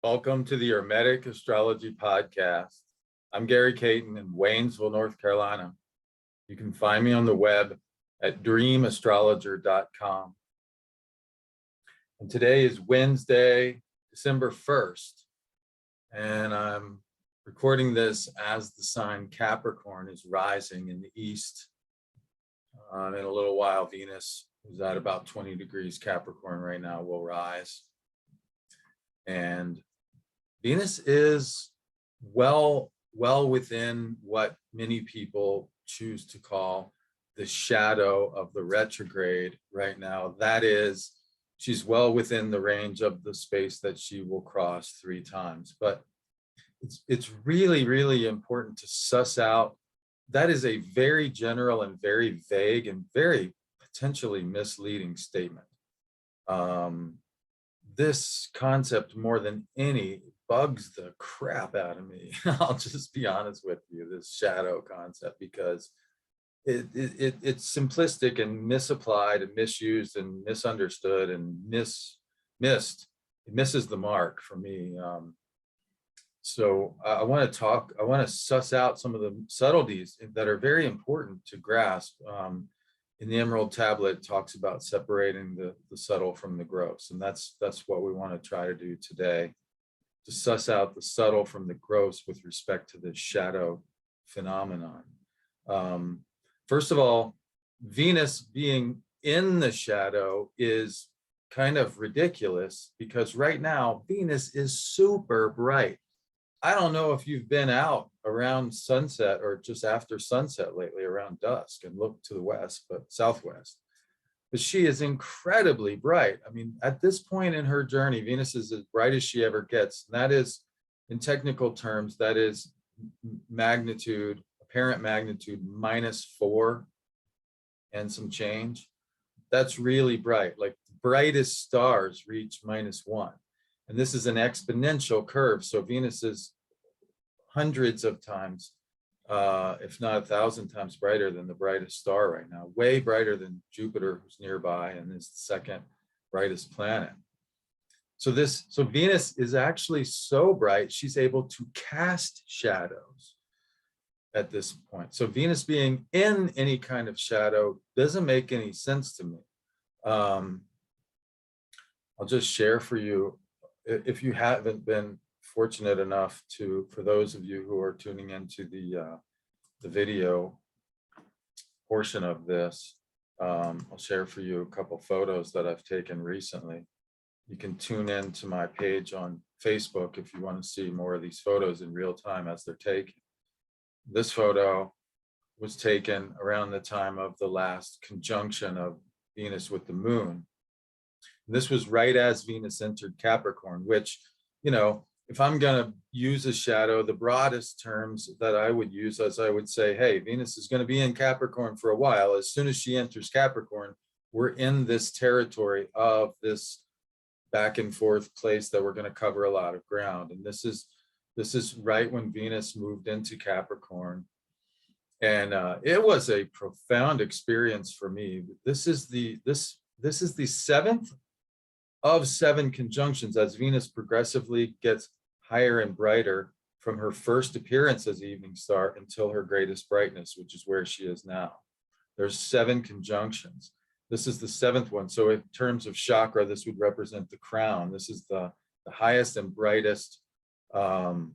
Welcome to the Hermetic Astrology Podcast. I'm Gary Caton in Waynesville, North Carolina. You can find me on the web at dreamastrologer.com. And today is Wednesday, December 1st. And I'm recording this as the sign Capricorn is rising in the east. In a little while, Venus is at about 20 degrees Capricorn right now, will rise. And Venus is well within what many people choose to call the shadow of the retrograde right now. That is, she's well within the range of the space that she will cross 3 times. But it's really, really important to suss out. That is a very general and very vague and very potentially misleading statement. This concept, more than any, bugs the crap out of me. I'll just be honest with you, this shadow concept, because it's simplistic and misapplied and misused and misunderstood and missed. It misses the mark for me. So I want to suss out some of the subtleties that are very important to grasp. In the Emerald Tablet, it talks about separating the subtle from the gross. And that's what we want to try to do today, to suss out the subtle from the gross with respect to the shadow phenomenon. First of all, Venus being in the shadow is kind of ridiculous because right now Venus is super bright. I don't know if you've been out around sunset or just after sunset lately around dusk and looked to the west, but southwest. But she is incredibly bright. I mean, at this point in her journey, Venus is as bright as she ever gets. And that is, in technical terms, that is magnitude, apparent magnitude -4 and some change. That's really bright. Like the brightest stars reach -1. And this is an exponential curve. So Venus is hundreds of times, if not 1,000 times brighter than the brightest star right now, way brighter than Jupiter, who's nearby and is the second brightest planet. So Venus is actually so bright, she's able to cast shadows at this point. So Venus being in any kind of shadow doesn't make any sense to me. I'll just share for you, if you haven't been fortunate enough to, for those of you who are tuning into the video portion of this, I'll share for you a couple photos that I've taken recently. You can tune in to my page on Facebook if you want to see more of these photos in real time as they're taken. This photo was taken around the time of the last conjunction of Venus with the moon. This was right as Venus entered Capricorn, which, you know, if I'm going to use a shadow, the broadest terms that I would use is I would say, hey, Venus is going to be in Capricorn for a while. As soon as she enters Capricorn, we're in this territory of this back and forth place that we're going to cover a lot of ground. And this is right when Venus moved into Capricorn. And it was a profound experience for me. This is the 7th of 7 conjunctions as Venus progressively gets higher and brighter from her first appearance as evening star until her greatest brightness, which is where she is now. There's 7 conjunctions. This is the 7th one. So in terms of chakra, this would represent the crown. This is the highest and brightest. And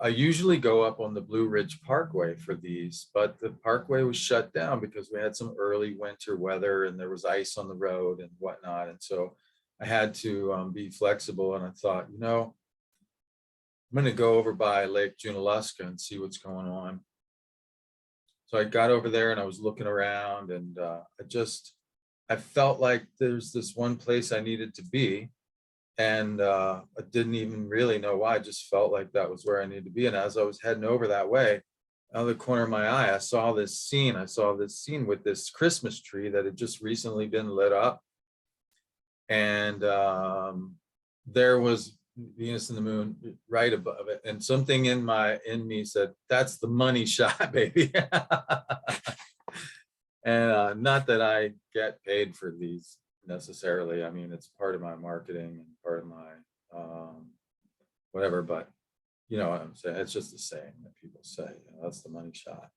I usually go up on the Blue Ridge Parkway for these, but the parkway was shut down because we had some early winter weather and there was ice on the road and whatnot. And so I had to be flexible. And I thought, you know, I'm going to go over by Lake Junaluska and see what's going on. So I got over there and I was looking around and I felt like there's this one place I needed to be. And I didn't even really know why. I just felt like that was where I needed to be. And as I was heading over that way, out of the corner of my eye, I saw this scene. I saw this scene with this Christmas tree that had just recently been lit up. And there was Venus and the moon right above it. And something in me said, that's the money shot, baby. And not that I get paid for these necessarily. I mean, it's part of my marketing and part of my whatever, but you know what I'm saying? It's just the saying that people say, you know, that's the money shot.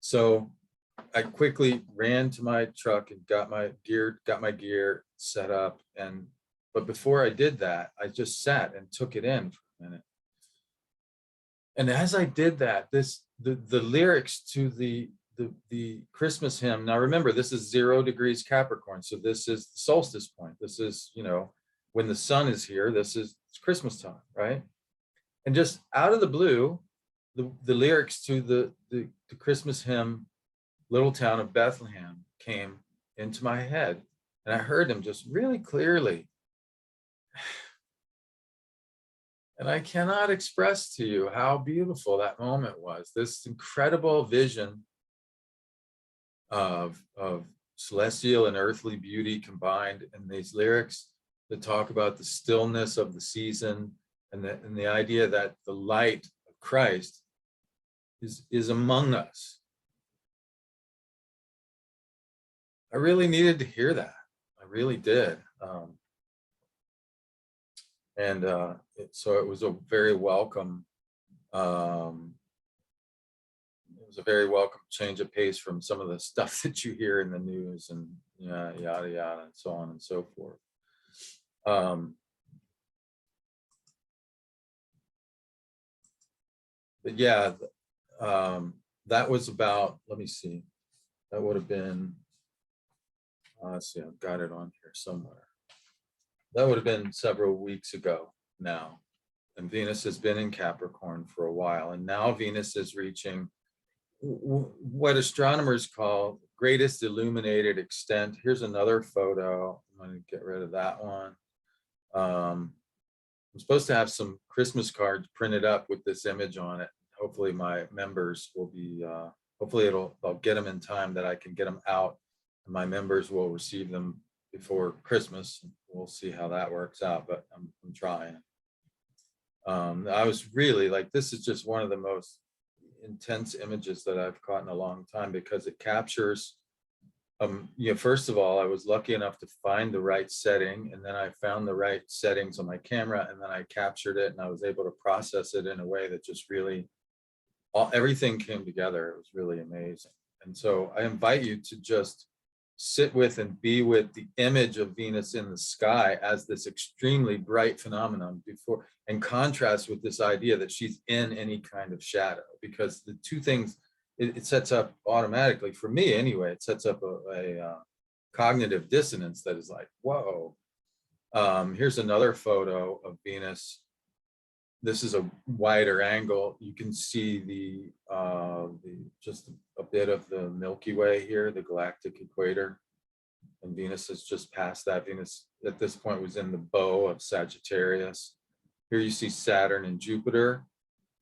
So I quickly ran to my truck and got my gear set up. But before I did that, I just sat and took it in for a minute. And as I did that, the lyrics to the Christmas hymn. Now remember, this is 0 degrees Capricorn. So this is the solstice point. This is, you know, when the sun is here, this is Christmas time, right? And just out of the blue, the lyrics to the Christmas hymn, Little Town of Bethlehem, came into my head. And I heard them just really clearly. And I cannot express to you how beautiful that moment was. This incredible vision of celestial and earthly beauty combined in these lyrics that talk about the stillness of the season and the idea that the light of Christ is among us. I really needed to hear that. I really did. So it was a very welcome, change of pace from some of the stuff that you hear in the news and yada, yada, and so on and so forth. But yeah, that was about, let me see, that would have been, let's see, I've got it on here somewhere. That would have been several weeks ago now. And Venus has been in Capricorn for a while. And now Venus is reaching what astronomers call greatest illuminated extent. Here's another photo. I'm going to get rid of that one. I'm supposed to have some Christmas cards printed up with this image on it. Hopefully my members will be, hopefully I'll get them in time that I can get them out. And my members will receive them before Christmas. We'll see how that works out, but I'm trying. I was really like, this is just one of the most intense images that I've caught in a long time, because it captures, you know, first of all, I was lucky enough to find the right setting, and then I found the right settings on my camera, and then I captured it, and I was able to process it in a way that just really, everything came together. It was really amazing. And so I invite you to just sit with and be with the image of Venus in the sky as this extremely bright phenomenon before, and contrast with this idea that she's in any kind of shadow, because the two things, it sets up automatically, for me anyway, it sets up a cognitive dissonance that is like, whoa. Here's another photo of Venus. This is a wider angle. You can see just a bit of the Milky Way here, the galactic equator. And Venus has just passed that. Venus at this point was in the bow of Sagittarius. Here you see Saturn and Jupiter.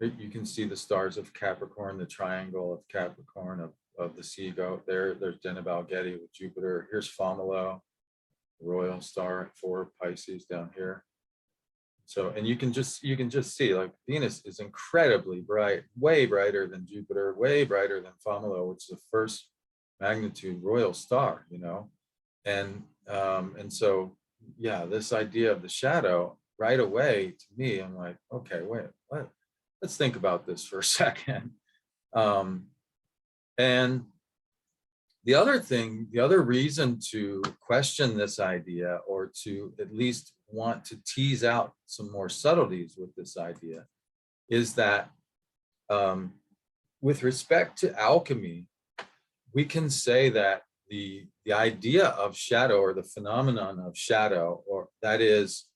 You can see the stars of Capricorn, the triangle of Capricorn of the sea goat. There's Deneb Getty with Jupiter. Here's Fomelo, royal star at 4 Pisces down here. So, and you can just see, like, Venus is incredibly bright, way brighter than Jupiter, way brighter than Fomelo, which is the first magnitude royal star, you know. And so, yeah, this idea of the shadow right away, to me, I'm like, okay, wait, what? Let's think about this for a second. And the other reason to question this idea, or to at least want to tease out some more subtleties with this idea, is that with respect to alchemy, we can say that the idea of shadow, or the phenomenon of shadow, or that is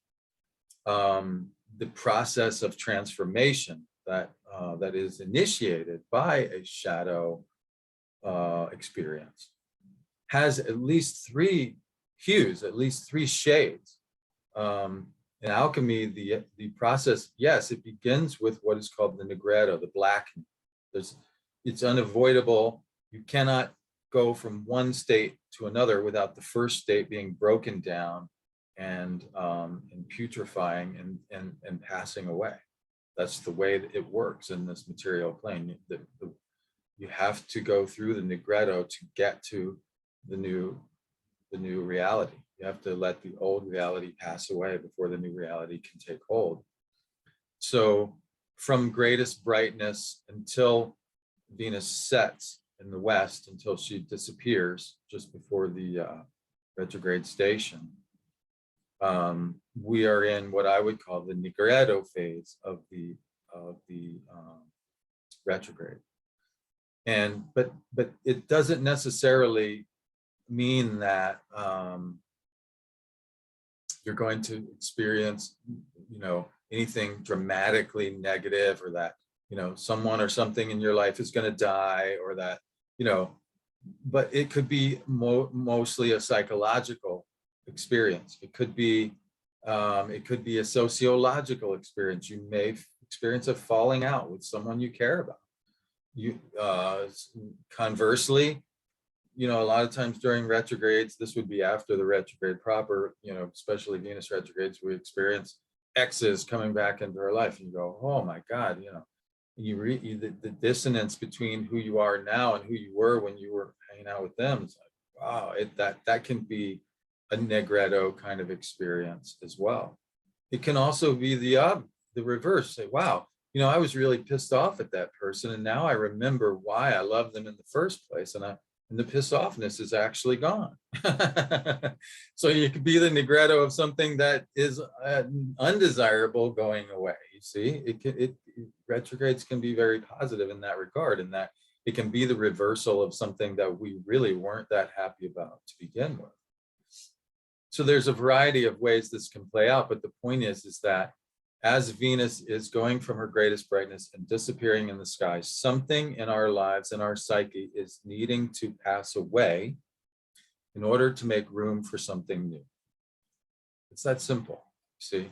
the process of transformation that is initiated by a shadow experience, has at least 3 hues, at least 3 shades. In alchemy, the process, yes, it begins with what is called the negretto, the blackening. It's unavoidable. You cannot go from one state to another without the first state being broken down and putrefying and passing away. That's the way that it works in this material plane. You have to go through the negretto to get to the new the new reality. You have to let the old reality pass away before the new reality can take hold. So from greatest brightness until Venus sets in the west, until she disappears just before the retrograde station, we are in what I would call the Nigredo phase of the retrograde. And but it doesn't necessarily mean that you're going to experience, you know, anything dramatically negative, or that, you know, someone or something in your life is going to die, or that, you know, but it could be mostly a psychological experience. It could be a sociological experience. You may experience a falling out with someone you care about. You conversely, you know, a lot of times during retrogrades, this would be after the retrograde proper, you know, especially Venus retrogrades, we experience exes coming back into our life, and you go, oh my God, you know, the dissonance between who you are now and who you were when you were hanging out with them. It's like, wow, that can be a Negretto kind of experience as well. It can also be the reverse. Say, wow, you know, I was really pissed off at that person, and now I remember why I loved them in the first place, and the pissed offness is actually gone. So you could be the Negretto of something that is undesirable going away. You see, retrogrades can be very positive in that regard, in that it can be the reversal of something that we really weren't that happy about to begin with. So there's a variety of ways this can play out, but the point is that as Venus is going from her greatest brightness and disappearing in the sky, something in our lives and our psyche is needing to pass away in order to make room for something new. It's that simple, see?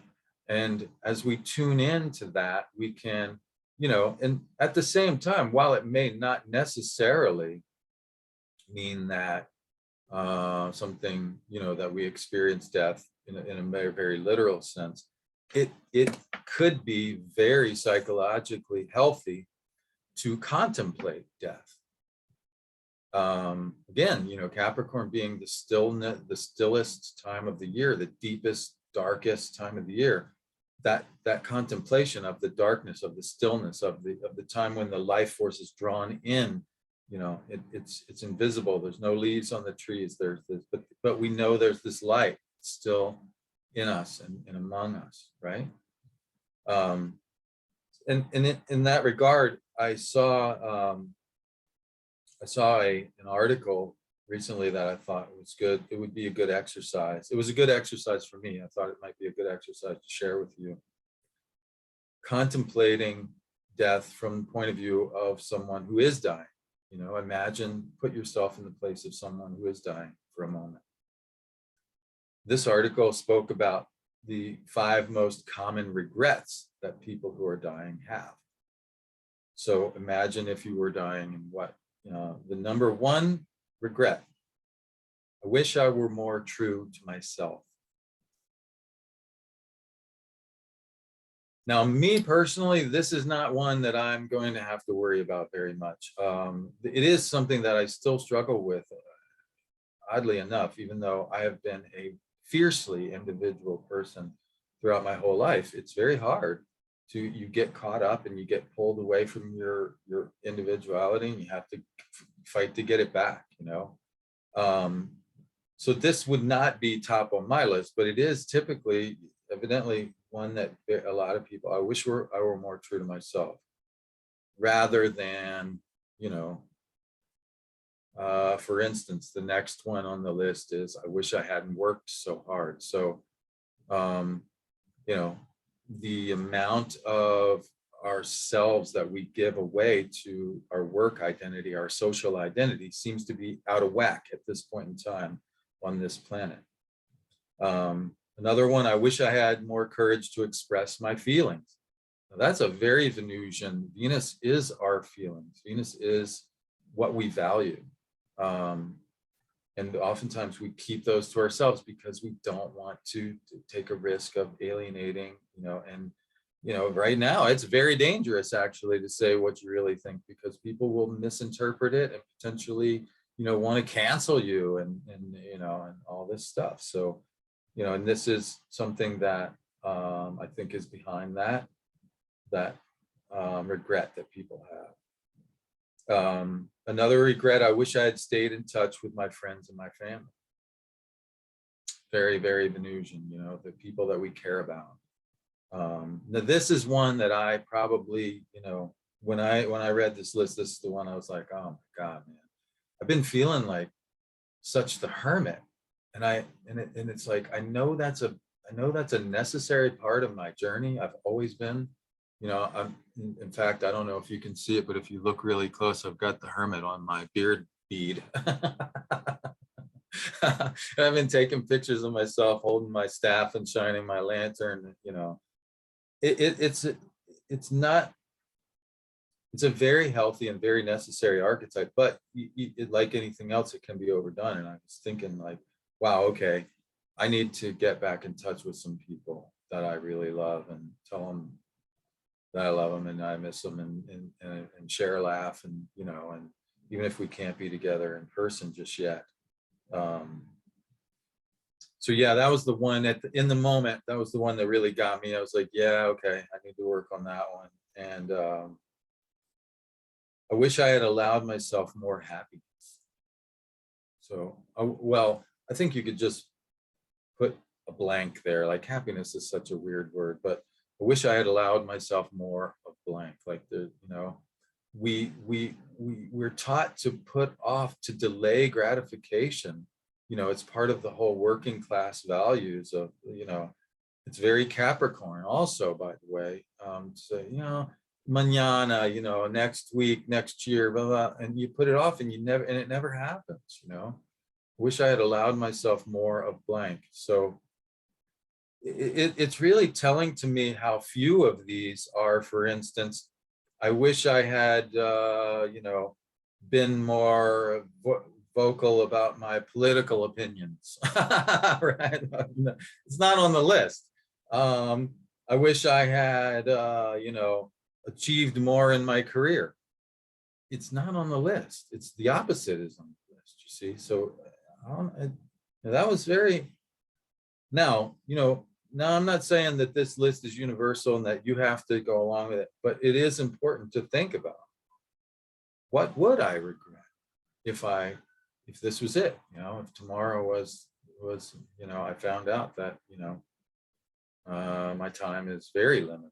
And as we tune into that, we can, you know, and at the same time, while it may not necessarily mean that something, you know, that we experience death in a very, very literal sense, it could be very psychologically healthy to contemplate death. Again, you know, Capricorn being the stillest time of the year, the deepest, darkest time of the year, that contemplation of the darkness, of the stillness, of the time when the life force is drawn in, you know, it's invisible. There's no leaves on the trees. There's this, but we know there's this light still in us and among us, right? And in that regard, I saw an article recently that I thought was good. It would be a good exercise. It was a good exercise for me. I thought it might be a good exercise to share with you. Contemplating death from the point of view of someone who is dying. You know, put yourself in the place of someone who is dying for a moment. This article spoke about the 5 most common regrets that people who are dying have. So imagine if you were dying, and what, the number 1 regret: I wish I were more true to myself. Now, me personally, this is not one that I'm going to have to worry about very much. It is something that I still struggle with, oddly enough, even though I have been a fiercely individual person throughout my whole life. It's very hard you get caught up and you get pulled away from your individuality, and you have to fight to get it back, you know. So this would not be top on my list, but it is typically, evidently, one that a lot of people, I wish I were more true to myself, rather than, you know, for instance, the next one on the list is, I wish I hadn't worked so hard. So, you know, the amount of ourselves that we give away to our work identity, our social identity, seems to be out of whack at this point in time on this planet. Another one, I wish I had more courage to express my feelings. Now, that's a very Venusian. Venus is our feelings. Venus is what we value. And oftentimes we keep those to ourselves because we don't want to take a risk of alienating, you know, and, you know, right now it's very dangerous actually to say what you really think, because people will misinterpret it and potentially, want to cancel you and and all this stuff. So, and this is something that I think is behind that regret that people have. Another regret, I wish I had stayed in touch with my friends and my family. Very, very Venusian, the people that we care about. Now this is one that I probably, when I read this list, this is the one I was like, oh my God, man, I've been feeling like such the hermit. And it's like, I know that's a necessary part of my journey. I've always been, in fact, I don't know if you can see it, but if you look really close, I've got the hermit on my beard bead. I've been taking pictures of myself holding my staff and shining my lantern. It's a very healthy and very necessary archetype, but like anything else, it can be overdone. And I was thinking like, wow, okay, I need to get back in touch with some people that I really love and tell them that I love them and I miss them, and share a laugh, and and even if we can't be together in person just yet. So yeah, that was the one in the moment, that was the one that really got me. I was like, yeah, okay, I need to work on that one. And I wish I had allowed myself more happiness. So, well, I think you could just put a blank there. Like, happiness is such a weird word, but I wish I had allowed myself more of blank. Like we're taught to put off, to delay gratification. It's part of the whole working class values of, it's very Capricorn also, by the way. So, mañana, next week, next year, blah, blah, and you put it off and it never happens, Wish I had allowed myself more of blank. So it's really telling to me how few of these are. For instance, I wish I had, been more vocal about my political opinions. Right? It's not on the list. I wish I had, achieved more in my career. It's not on the list. It's the opposite is on the list, you see? So that was very, now, now I'm not saying that this list is universal and that you have to go along with it, but it is important to think about. What would I regret if this was it? If tomorrow was, I found out that, my time is very limited.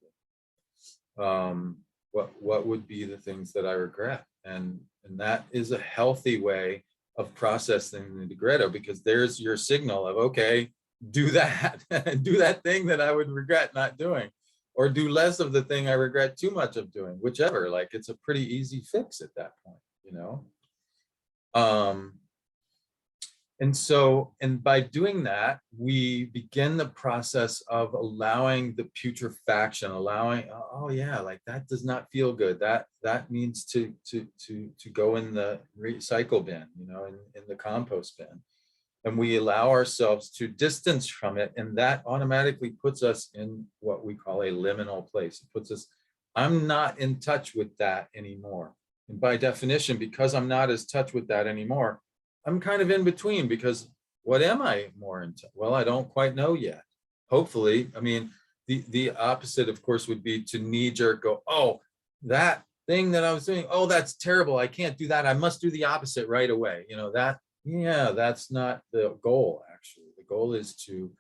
What would be the things that I regret? And that is a healthy way of processing the regretto, because there's your signal of, okay, do that, do that thing that I would regret not doing, or do less of the thing I regret too much of doing, whichever. Like, it's a pretty easy fix at that point, and by doing that, we begin the process of allowing the putrefaction, oh yeah, like that does not feel good. That needs to go in the recycle bin, in the compost bin. And we allow ourselves to distance from it. And that automatically puts us in what we call a liminal place. It puts us, I'm not in touch with that anymore. And by definition, because I'm not as touch with that anymore, I'm kind of in between, because what am I more into? Well, I don't quite know yet. Hopefully, I mean, the opposite, of course, would be to knee-jerk go, oh, that thing that I was doing, oh, that's terrible. I can't do that. I must do the opposite right away. That's not the goal, actually. The goal is to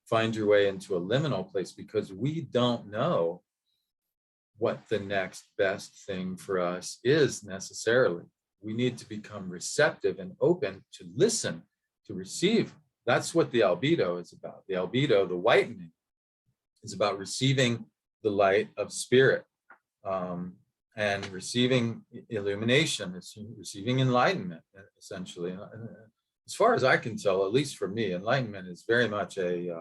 find your way into a liminal place, because we don't know what the next best thing for us is necessarily. We need to become receptive and open to listen, to receive. That's what the albedo is about. The albedo, the whitening, is about receiving the light of spirit, and receiving illumination. It's receiving enlightenment, essentially. As far as I can tell, at least for me, enlightenment is very much a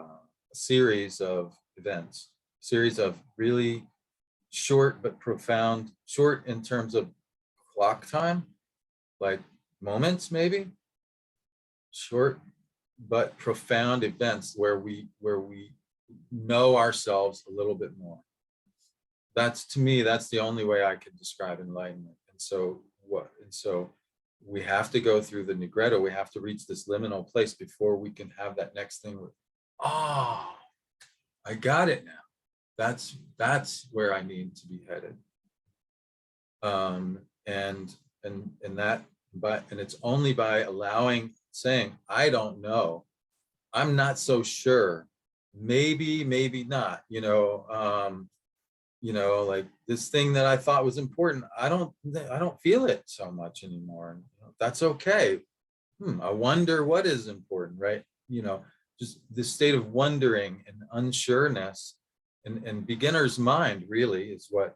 series of events, series of really short but profound, short in terms of clock time, like moments maybe, short but profound events where we know ourselves a little bit more. That's, to me, that's the only way I can describe enlightenment. And so we have to go through the Negretto. We have to reach this liminal place before we can have that next thing with, oh, I got it now. That's where I need to be headed. And it's only by allowing, saying, I don't know, I'm not so sure, maybe not, like this thing that I thought was important, I don't feel it so much anymore. And that's okay. I wonder what is important, right? Just this state of wondering and unsureness, and beginner's mind really is what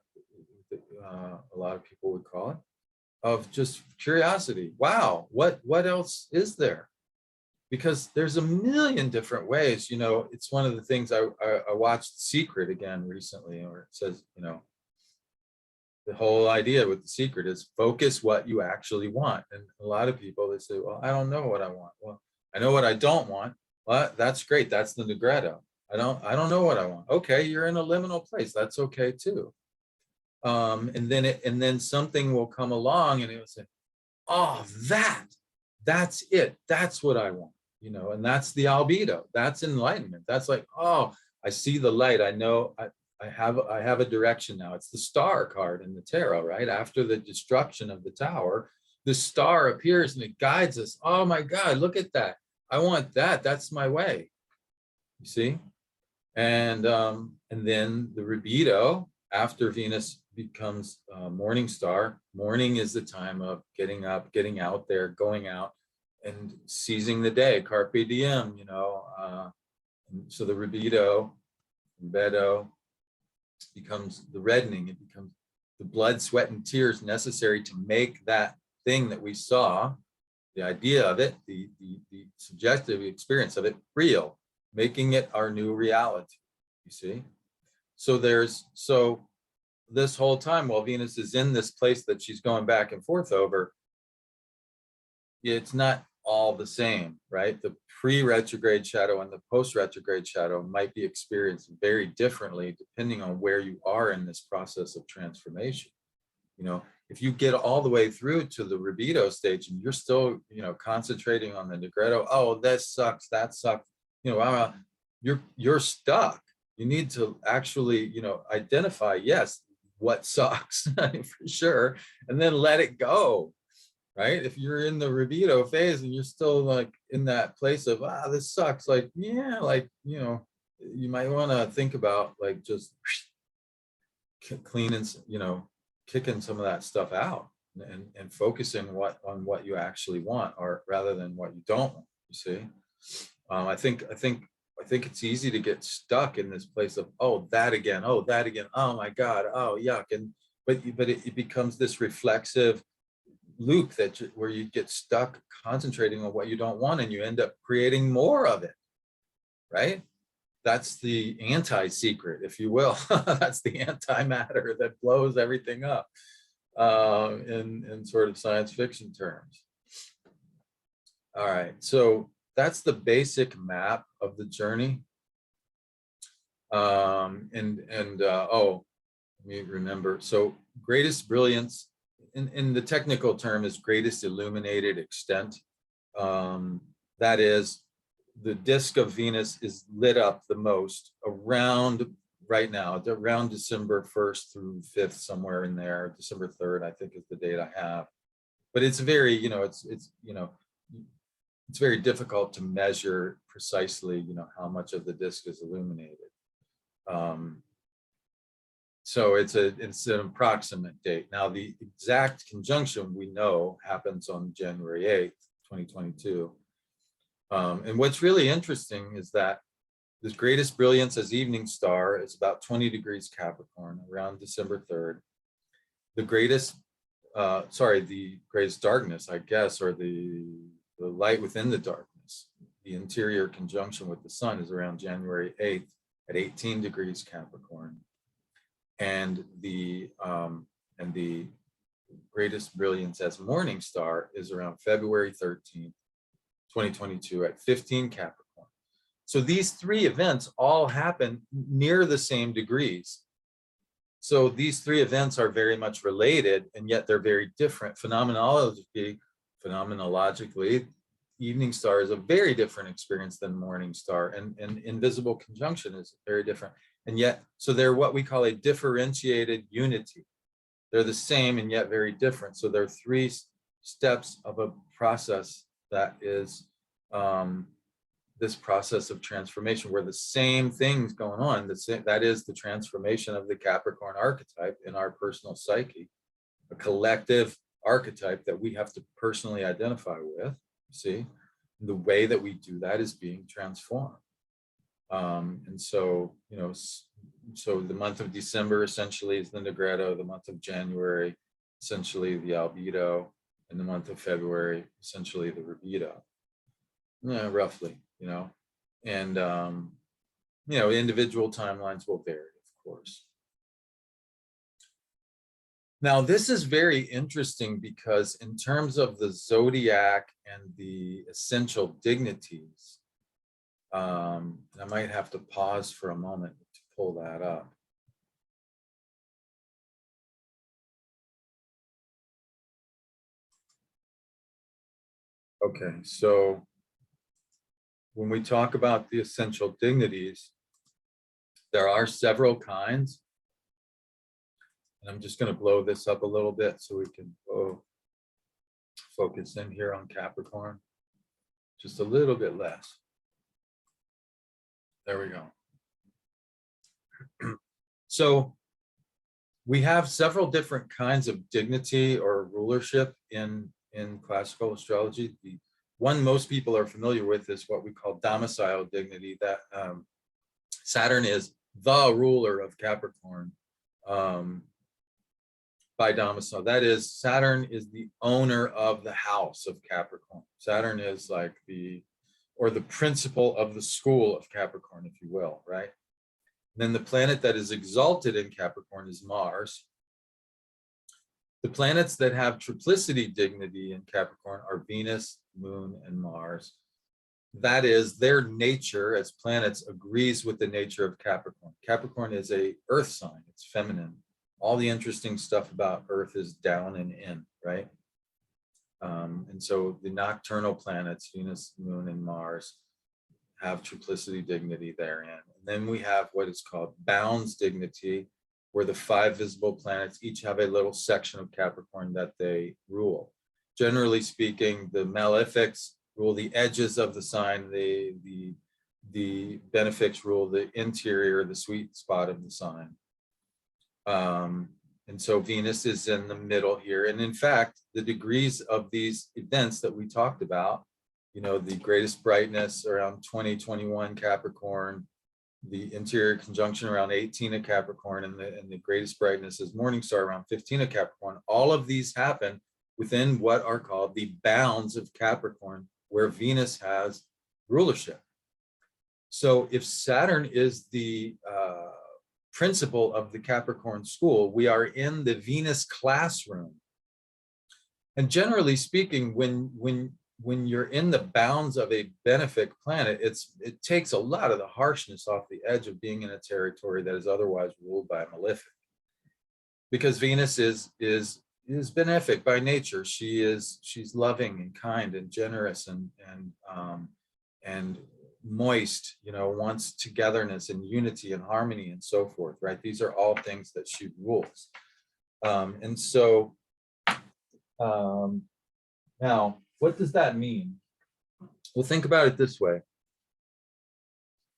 a lot of people would call it, of just curiosity. Wow, what else is there? Because there's a million different ways. It's one of the things I watched Secret again recently, where it says, the whole idea with The Secret is focus what you actually want. And a lot of people, they say, well, I don't know what I want. Well, I know what I don't want. Well, that's great. That's the Negretto. I don't know what I want. Okay, you're in a liminal place. That's okay too. And then something will come along and it will say, oh, that's it. That's what I want. And that's the albedo. That's enlightenment. That's like, oh, I see the light. I know I have a direction now. It's the star card in the tarot, right? After the destruction of the tower, the star appears and it guides us. Oh my God, look at that. I want that. That's my way. You see? And then the libido, after Venus becomes morning star, morning is the time of getting up, getting out there, going out and seizing the day, carpe diem, so the libido, bedo, becomes the reddening. It becomes the blood, sweat, and tears necessary to make that thing that we saw, the idea of it, the subjective experience of it, real, making it our new reality, you see? So this whole time while Venus is in this place that she's going back and forth over, it's not all the same, right? The pre-retrograde shadow and the post-retrograde shadow might be experienced very differently depending on where you are in this process of transformation. If you get all the way through to the libido stage and you're still, concentrating on the Negretto, oh, this sucks, that sucks, you're stuck. You need to actually, identify, yes, what sucks for sure, and then let it go. Right? If you're in the libido phase and you're still like in that place of, this sucks, like, yeah, like, you might want to think about like just cleaning, kicking some of that stuff out and focusing on what you actually want, or rather than what you don't want, you see? I think it's easy to get stuck in this place of, oh, that again, oh my God, oh, yuck. But it becomes this reflexive loop where you get stuck concentrating on what you don't want and you end up creating more of it, right? That's the anti-secret, if you will. That's the antimatter that blows everything up, in sort of science fiction terms. All right, so that's the basic map of the journey. Oh, let me remember. So greatest brilliance, in the technical term, is greatest illuminated extent. That is, the disk of Venus is lit up the most around right now, around December 1st through 5th, somewhere in there. December 3rd, I think, is the date I have. But it's very, it's very difficult to measure precisely, how much of the disk is illuminated. So it's an approximate date. Now, the exact conjunction we know happens on January 8th, 2022. And what's really interesting is that the greatest brilliance as evening star is about 20 degrees Capricorn around December 3rd. The greatest, the greatest darkness, I guess, or the light within the darkness, the interior conjunction with the sun, is around January 8th at 18 degrees Capricorn. And the greatest brilliance as morning star is around February 13th, 2022 at 15 Capricorn. So these three events all happen near the same degrees. So these three events are very much related, and yet they're very different. Phenomenologically, phenomenologically, evening star is a very different experience than morning star, and invisible conjunction is very different. And yet, so they're what we call a differentiated unity. They're the same and yet very different. So there are three steps of a process that is this process of transformation, where the same thing's going on. That is the transformation of the Capricorn archetype in our personal psyche, a collective archetype that we have to personally identify with. See, the way that we do that is being transformed. And so, you know, so the month of December essentially is the Negretto, the month of January, essentially the Albedo, and the month of February, essentially the Libido. Yeah, roughly, you know, and, you know, individual timelines will vary, of course. Now, this is very interesting because in terms of the zodiac and the essential dignities, I might have to pause for a moment to pull that up. Okay, so when we talk about the essential dignities, there are several kinds. And I'm just going to blow this up a little bit so we can focus in here on Capricorn. Just a little bit less. There we go. So we have several different kinds of dignity or rulership in classical astrology. The one most people are familiar with is what we call domicile dignity, that Saturn is the ruler of Capricorn by domicile. That is, Saturn is the owner of the house of Capricorn. Saturn is like the principal of the school of Capricorn, if you will, right? And then the planet that is exalted in Capricorn is Mars. The planets that have triplicity dignity in Capricorn are Venus, Moon, and Mars. That is, their nature as planets agrees with the nature of Capricorn. Capricorn is a earth sign, it's feminine. All the interesting stuff about Earth is down and in, right? And so the nocturnal planets, Venus, Moon, and Mars, have triplicity dignity therein. And then we have what is called bounds dignity, where the 5 visible planets each have a little section of Capricorn that they rule. Generally speaking, the malefics rule the edges of the sign, the benefics rule the interior, the sweet spot of the sign. And so Venus is in the middle here. And in fact, the degrees of these events that we talked about, you know, the greatest brightness around 2021 Capricorn, the interior conjunction around 18 of Capricorn, and the greatest brightness is morning star around 15 of Capricorn. All of these happen within what are called the bounds of Capricorn, where Venus has rulership. So if Saturn is the principle of the Capricorn school, we are in the Venus classroom. And generally speaking, when you're in the bounds of a benefic planet, it takes a lot of the harshness off the edge of being in a territory that is otherwise ruled by a malefic. Because Venus is benefic by nature. She's loving and kind and generous and moist, you know, wants togetherness and unity and harmony and so forth, right? These are all things that she rules. And so now, what does that mean? Well, think about it this way.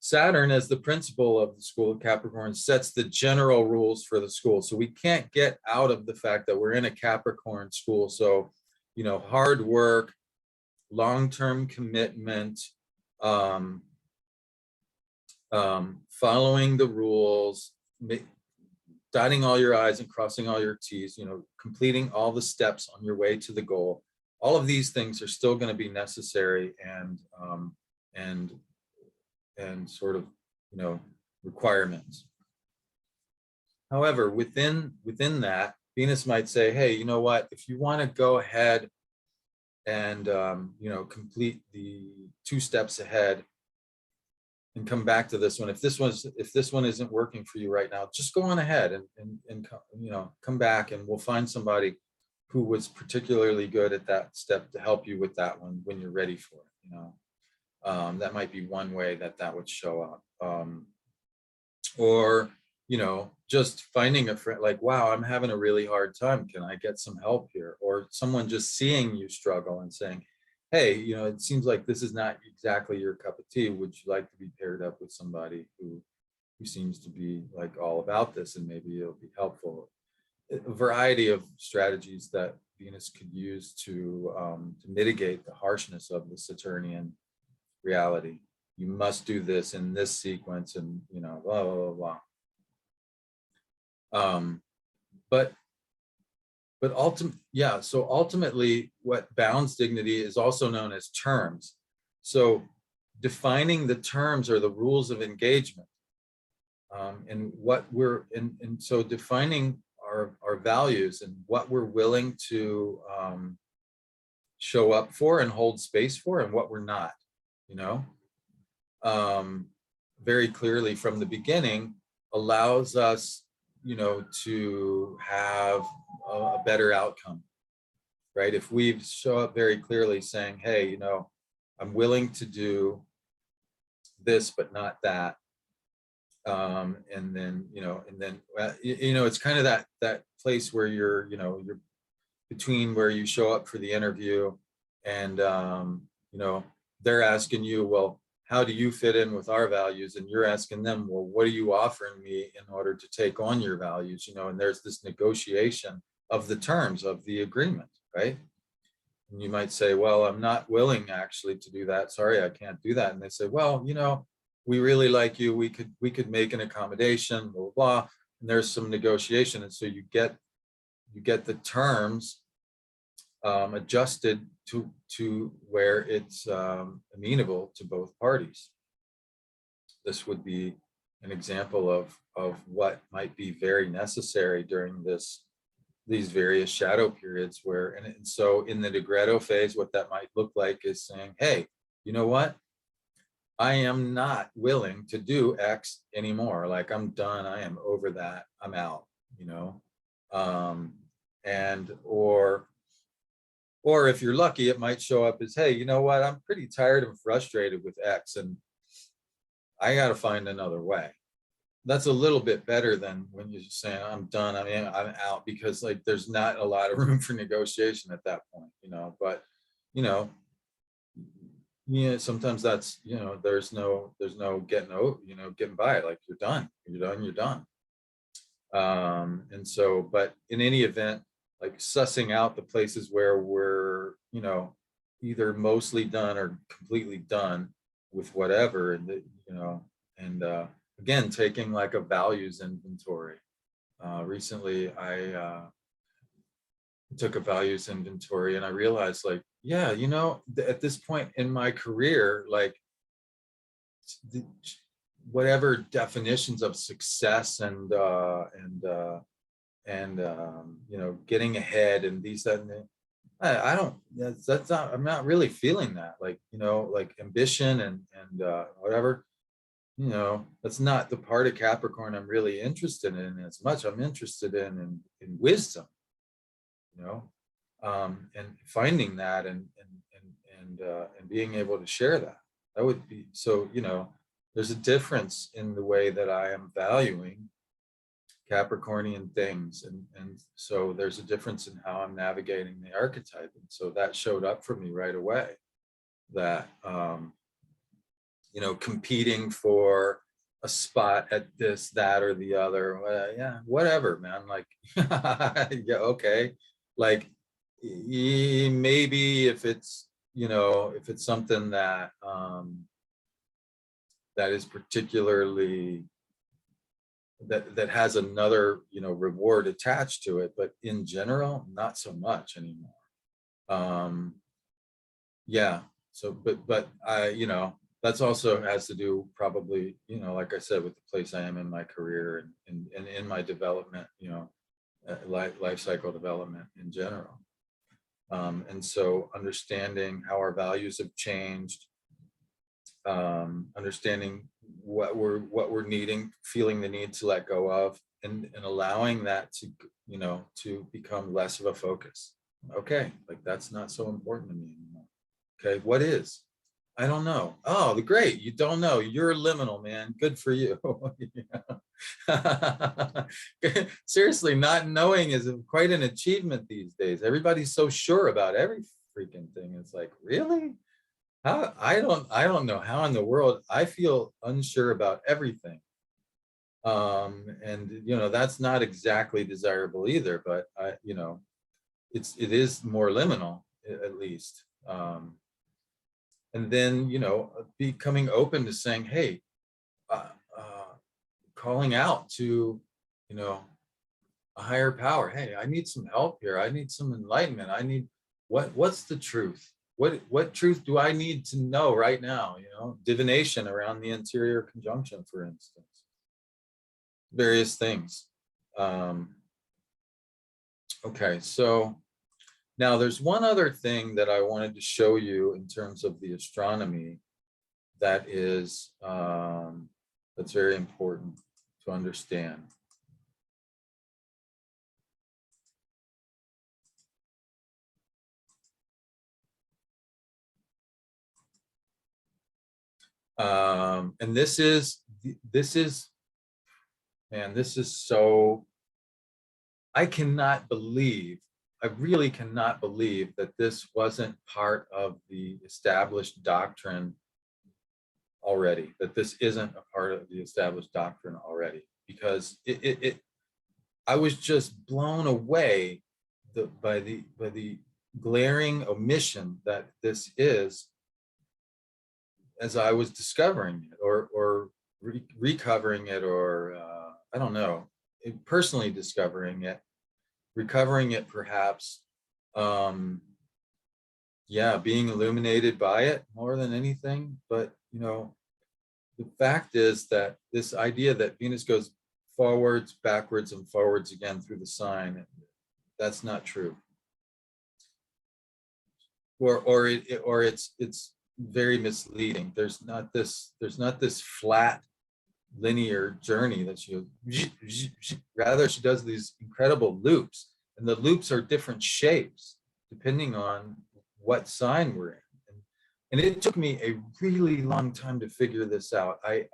Saturn, as the principal of the school of Capricorn, sets the general rules for the school. So we can't get out of the fact that we're in a Capricorn school. So, you know, hard work, long-term commitment, following the rules, dotting all your I's and crossing all your T's, you know, completing all the steps on your way to the goal. All of these things are still going to be necessary and sort of, you know, requirements. However, within that, Venus might say, hey, you know what, if you want to go ahead and, you know, complete the 2 steps ahead and come back to this one, if this one isn't working for you right now, just go on ahead and you know, come back and we'll find somebody who was particularly good at that step to help you with that one when you're ready for it, you know. That might be one way that that would show up. Or, you know, just finding a friend, like, wow, I'm having a really hard time. Can I get some help here? Or someone just seeing you struggle and saying, hey, you know, it seems like this is not exactly your cup of tea. Would you like to be paired up with somebody who seems to be like all about this, and maybe it'll be helpful. A variety of strategies that Venus could use to mitigate the harshness of the Saturnian reality. You must do this in this sequence, and you know, blah blah blah blah. But ultimately, yeah. So ultimately, what bounds dignity is also known as terms. So defining the terms or the rules of engagement, and what we're and so defining our values and what we're willing to show up for and hold space for, and what we're not, you know, very clearly from the beginning, allows us, you know, to have a better outcome, right? If we show up very clearly saying, hey, you know, I'm willing to do this but not that, and then, you know, you know, it's kind of that place where you're, you know, you're between where you show up for the interview and, you know, they're asking you, well, how do you fit in with our values? And you're asking them, well, what are you offering me in order to take on your values? You know, and there's this negotiation of the terms of the agreement, right? And you might say, well, I'm not willing actually to do that. Sorry, I can't do that. And they say, well, you know, we really like you. We could make an accommodation, blah, blah, blah. And there's some negotiation. And so you get the terms adjusted to where it's amenable to both parties. This would be an example of what might be very necessary during these various shadow periods where, and so in the Digretto phase, what that might look like is saying, hey, you know what? I am not willing to do X anymore. Like, I'm done. I am over that. I'm out, you know? And, or if you're lucky, it might show up as, hey, you know what? I'm pretty tired and frustrated with X, and I got to find another way. That's a little bit better than when you're just saying, I'm done. I mean, I'm out, because like, there's not a lot of room for negotiation at that point, you know, but, you know, yeah, sometimes that's, you know, there's no getting out, you know, getting by. Like, you're done. And so, but in any event, like, sussing out the places where we're, you know, either mostly done or completely done with whatever, and you know, and again, taking like a values inventory. Recently, I took a values inventory, and I realized, like, yeah, you know, at this point in my career, like, whatever definitions of success and you know, getting ahead and these, that, and I don't, that's not, I'm not really feeling that, like, you know, like ambition and whatever, you know, that's not the part of Capricorn I'm really interested in as much. I'm interested in wisdom, you know, and finding that and being able to share that. That would be, so, you know, there's a difference in the way that I am valuing Capricornian things, and so there's a difference in how I'm navigating the archetype, and so that showed up for me right away. That you know, competing for a spot at this, that, or the other, yeah, whatever, man. Like, yeah, okay, like, maybe if it's, you know, if it's something that that is particularly that has another, you know, reward attached to it, but in general, not so much anymore. Yeah. So, but I, you know, that's also has to do probably, you know, like I said, with the place I am in my career and in my development, you know, life cycle development in general. And so understanding how our values have changed, understanding what we're needing, feeling the need to let go of, and allowing that to, you know, to become less of a focus. Okay, like that's not so important to me anymore. Okay, what is? I don't know. Oh, the great. You don't know. You're liminal, man. Good for you. Seriously, not knowing is quite an achievement these days. Everybody's so sure about every freaking thing. It's like, really? How I don't know how in the world I feel unsure about everything. And that's not exactly desirable either, but it is more liminal at least. And then becoming open to saying, hey, uh, uh, calling out to you know a higher power. Hey, I need some help here. I need some enlightenment. I need what's the truth? What truth do I need to know right now? Divination around the interior conjunction, for instance, various things. um okay, so now there's one other thing that I wanted to show you in terms of the astronomy that is that's very important to understand. And this is man, this is so, I really cannot believe that this wasn't part of the established doctrine already, that this isn't a part of the established doctrine already, because I was just blown away by the glaring omission that this is, as I was discovering it, or recovering it, or I don't know, personally discovering it, recovering it, perhaps. Um, yeah, being illuminated by it more than anything. But the fact is that this idea that Venus goes forwards, backwards, and forwards again through the sign, that's not true. Or it's very misleading. There's not this flat linear journey that she goes. Rather, she does these incredible loops, and the loops are different shapes depending on what sign we're in. And it took me a really long time to figure this out. I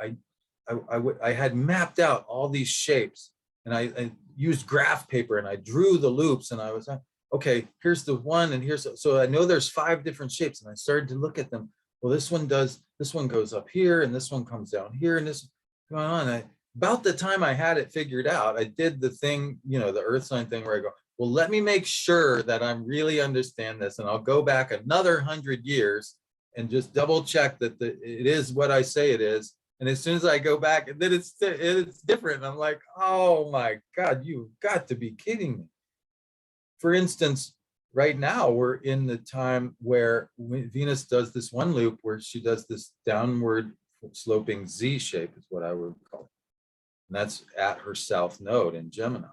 had mapped out all these shapes, and I used graph paper, and I drew the loops, and I was like, okay, here's the one, and so I know there's 5 different shapes, and I started to look at them. Well, this one goes up here, and this one comes down here, and this going on. About the time I had it figured out, I did the thing, the earth sign thing, where I go, well, let me make sure that I'm really understand this, and I'll go back another 100 years and just double check that it is what I say it is. And as soon as I go back, then it's different. And I'm like, oh my God, you've got to be kidding me. For instance, right now we're in the time where Venus does this one loop where she does this downward sloping Z shape, is what I would call it. And that's at her south node in Gemini,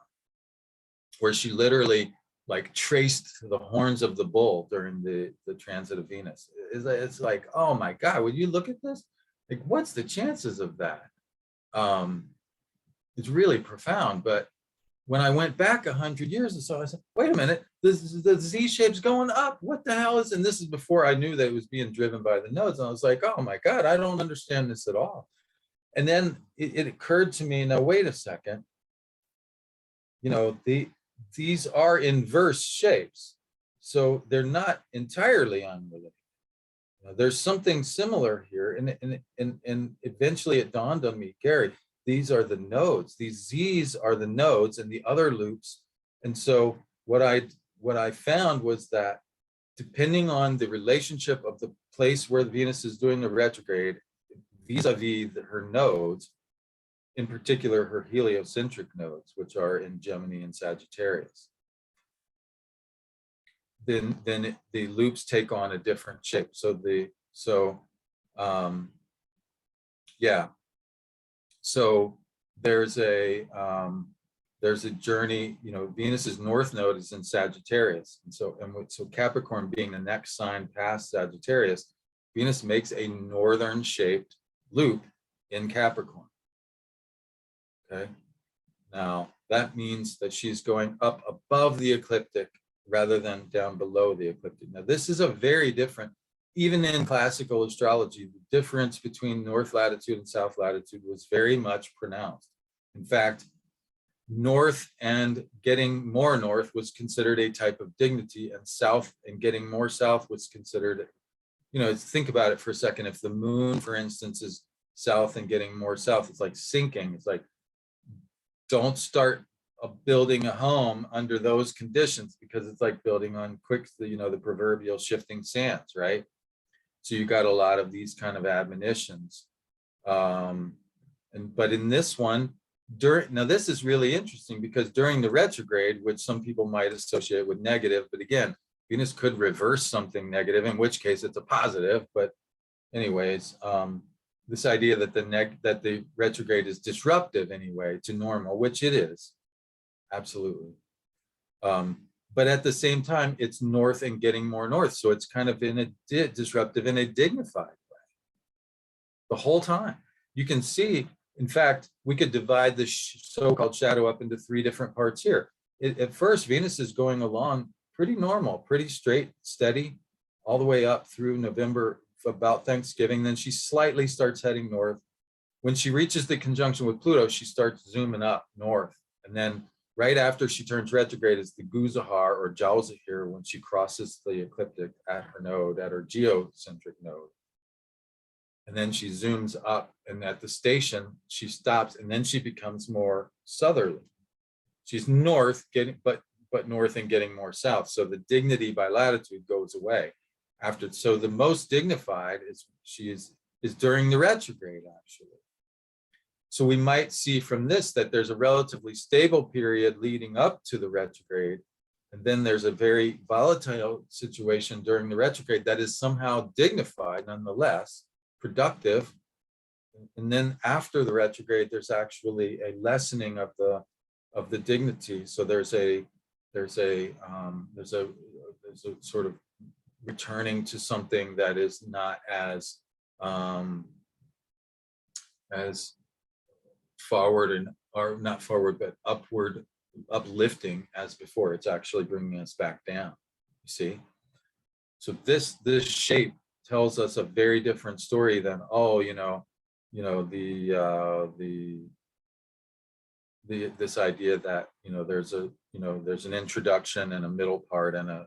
where she literally like traced the horns of the bull during the transit of Venus. It's like, oh my God, would you look at this? Like, what's the chances of that? It's really profound. But when I went back 100 years or so, I said, wait a minute, the Z shape's going up. What the hell is, and this is before I knew that it was being driven by the nodes. And I was like, oh my God, I don't understand this at all. And then it occurred to me, now, wait a second, these are inverse shapes. So they're not entirely unrelated. There's something similar here. And eventually it dawned on me, Gary, these are the nodes. These Z's are the nodes and the other loops. And so what I found was that depending on the relationship of the place where Venus is doing the retrograde vis-a-vis her nodes, in particular her heliocentric nodes, which are in Gemini and Sagittarius, then the loops take on a different shape. So there's a journey. Venus's north node is in Sagittarius, and so Capricorn being the next sign past Sagittarius, Venus makes a northern shaped loop in Capricorn. Okay, now that means that she's going up above the ecliptic rather than down below the ecliptic. Now, this is a very different, even in classical astrology, the difference between north latitude and south latitude was very much pronounced. In fact, north and getting more north was considered a type of dignity, and south and getting more south was considered, think about it for a second. If the moon, for instance, is south and getting more south, it's like sinking. It's like, don't start building a home under those conditions, because it's like building on the proverbial shifting sands, right? So you got a lot of these kind of admonitions. But in this one, now this is really interesting, because during the retrograde, which some people might associate with negative, but again, Venus could reverse something negative, in which case it's a positive. But anyways, this idea that the retrograde is disruptive anyway to normal, which it is, absolutely. But at the same time, it's north and getting more north, so it's kind of in a disruptive in a dignified way the whole time. You can see, in fact, we could divide the so-called shadow up into 3 different parts here. At first, Venus is going along pretty normal, pretty straight, steady, all the way up through November, about Thanksgiving. Then she slightly starts heading north. When she reaches the conjunction with Pluto, she starts zooming up north. And then right after she turns retrograde is the Guzahar or Jalzahir, when she crosses the ecliptic at her node, at her geocentric node. And then she zooms up, and at the station, she stops, and then she becomes more southerly. She's north, but north and getting more south. So the dignity by latitude goes away. So the most dignified is during the retrograde, actually. So we might see from this that there's a relatively stable period leading up to the retrograde, and then there's a very volatile situation during the retrograde that is somehow dignified nonetheless, productive. And then after the retrograde, there's actually a lessening of the dignity. So there's a sort of returning to something that is not as forward or not forward, but upward, uplifting as before. It's actually bringing us back down, you see? So this shape tells us a very different story than, this idea that, there's an introduction and a middle part and a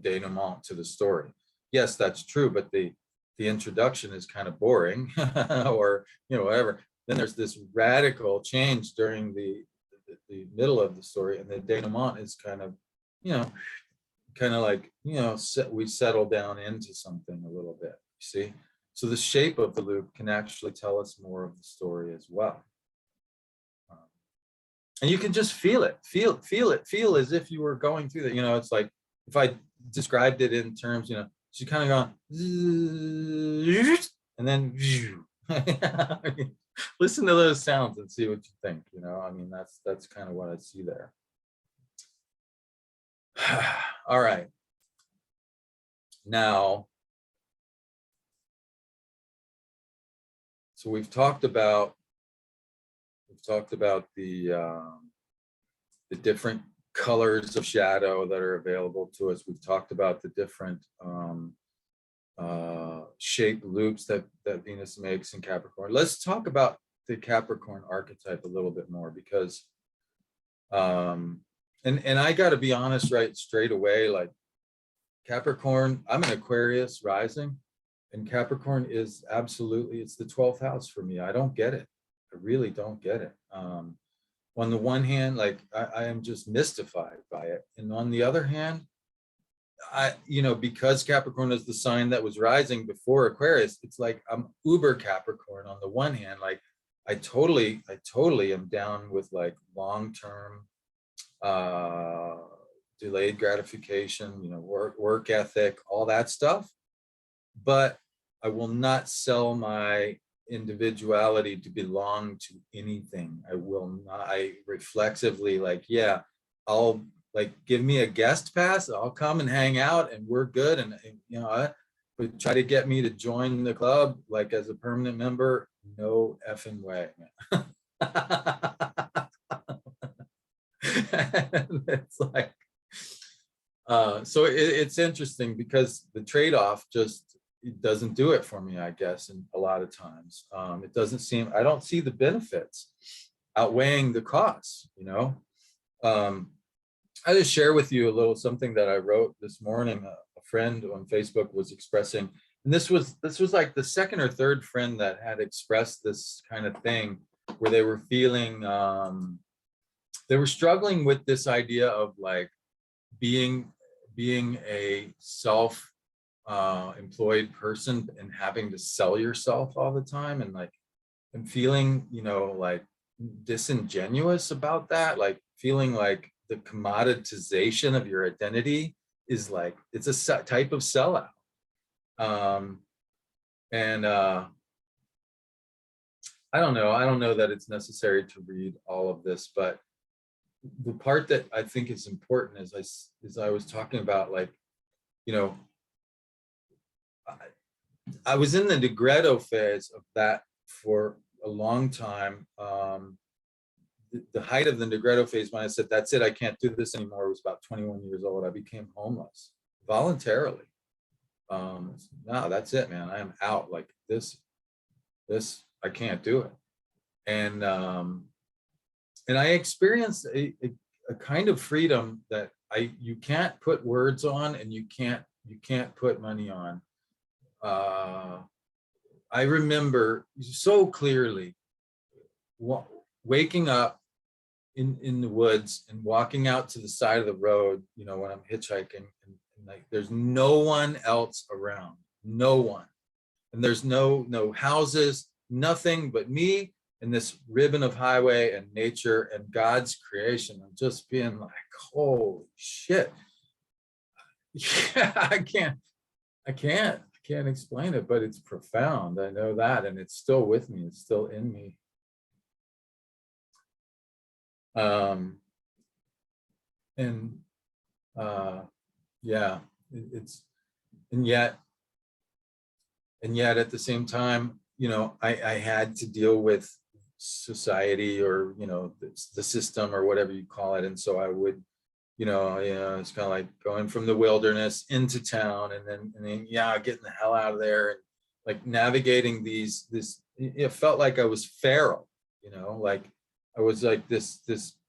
denouement to the story. Yes, that's true, but the introduction is kind of boring or, whatever. Then there's this radical change during the middle of the story, and the denouement is kind of like, we settle down into something a little bit, you see? So the shape of the loop can actually tell us more of the story as well. And you can just feel it, feel as if you were going through that. It's like, if I described it in terms, she kind of gone, and then listen to those sounds and see what you think. That's kind of what I see there. All right. Now, so we've talked about the different colors of shadow that are available to us. We've talked about the different shape loops that Venus makes in Capricorn. Let's talk about the Capricorn archetype a little bit more, because and I got to be honest right straight away, like Capricorn, I'm an Aquarius rising, and Capricorn is absolutely, it's the 12th house for me. I don't get it. I really don't get it. On the one hand, like I am just mystified by it. And on the other hand, because Capricorn is the sign that was rising before Aquarius, it's like I'm uber Capricorn on the one hand. Like I totally am down with like long-term delayed gratification, work ethic, all that stuff. But I will not sell my individuality to belong to anything. I will not. I reflexively I'll give me a guest pass. I'll come and hang out and we're good. And but try to get me to join the club like as a permanent member, no effing way, man. It's like, So it's interesting because the trade-off just it doesn't do it for me, I guess, and a lot of times. It doesn't seem, I don't see the benefits outweighing the costs, you know? I just share with you a little something that I wrote this morning. A friend on Facebook was expressing, and this was like the second or third friend that had expressed this kind of thing, where they were feeling they were struggling with this idea of like being a self employed person and having to sell yourself all the time, and like and feeling, you know, like disingenuous about that, like feeling like the commoditization of your identity is like it's a type of sellout. And I don't know that it's necessary to read all of this, but the part that I think is important is I was talking about, like, you know, I was in the Digredo phase of that for a long time. The height of the Digredo phase, when I said, that's it, I can't do this anymore, was about 21 years old. I became homeless voluntarily. No, that's it, man. I am out. Like this, I can't do it. And I experienced a kind of freedom that you can't put words on, and you can't put money on. I remember so clearly waking up in the woods and walking out to the side of the road, you know, when I'm hitchhiking, and like there's no one else around, no one. And there's no houses, nothing but me and this ribbon of highway and nature and God's creation. I'm just being like, holy shit. Yeah, I can't explain it, but it's profound. I know that, and it's still with me. It's still in me. And yeah, it's, and yet at the same time, you know, I had to deal with society, or, you know, the system, or whatever you call it. And so I would, you know, it's kind of like going from the wilderness into town, and then yeah, getting the hell out of there, and like navigating it felt like I was feral, you know, like I was like this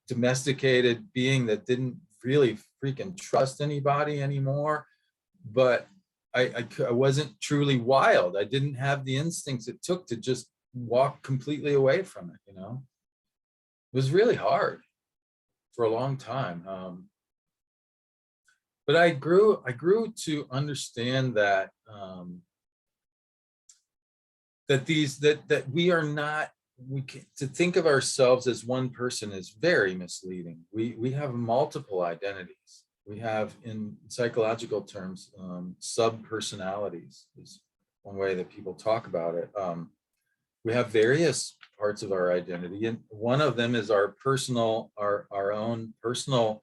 domesticated being that didn't really freaking trust anybody anymore. But I wasn't truly wild. I didn't have the instincts it took to just walk completely away from it, you know. It was really hard for a long time. But I grew to understand that that we are not, to think of ourselves as one person is very misleading. We have multiple identities. We have, in psychological terms, sub-personalities is one way that people talk about it. We have various parts of our identity, and one of them is our own personal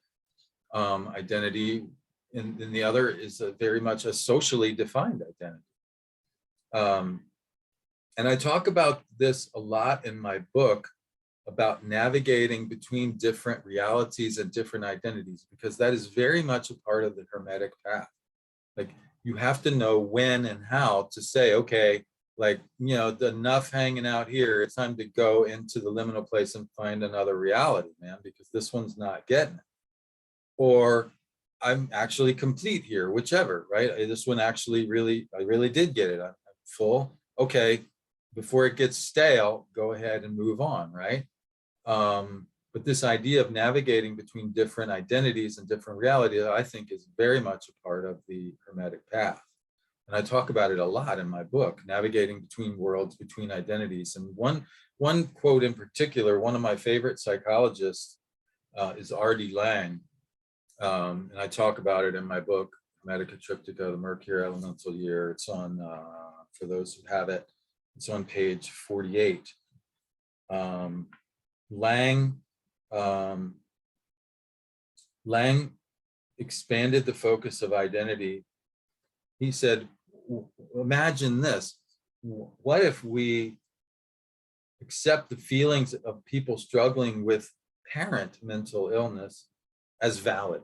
identity, and the other is very much a socially defined identity. And I talk about this a lot in my book, about navigating between different realities and different identities, because that is very much a part of the Hermetic path. Like, you have to know when and how to say, okay, like, you know, enough hanging out here, it's time to go into the liminal place and find another reality, man, because this one's not getting it. Or I'm actually complete here, whichever, right? This one actually I really did get it. I'm full. Okay, before it gets stale, go ahead and move on, right? But this idea of navigating between different identities and different realities, I think, is very much a part of the Hermetic path. And I talk about it a lot in my book, navigating between worlds, between identities. And one quote in particular, one of my favorite psychologists is R.D. Laing. And I talk about it in my book, Hermetica Triptica, the Mercury Elemental Year. It's on, for those who have it, it's on page 48. Laing expanded the focus of identity. He said, imagine this. What if we accept the feelings of people struggling with apparent mental illness as valid?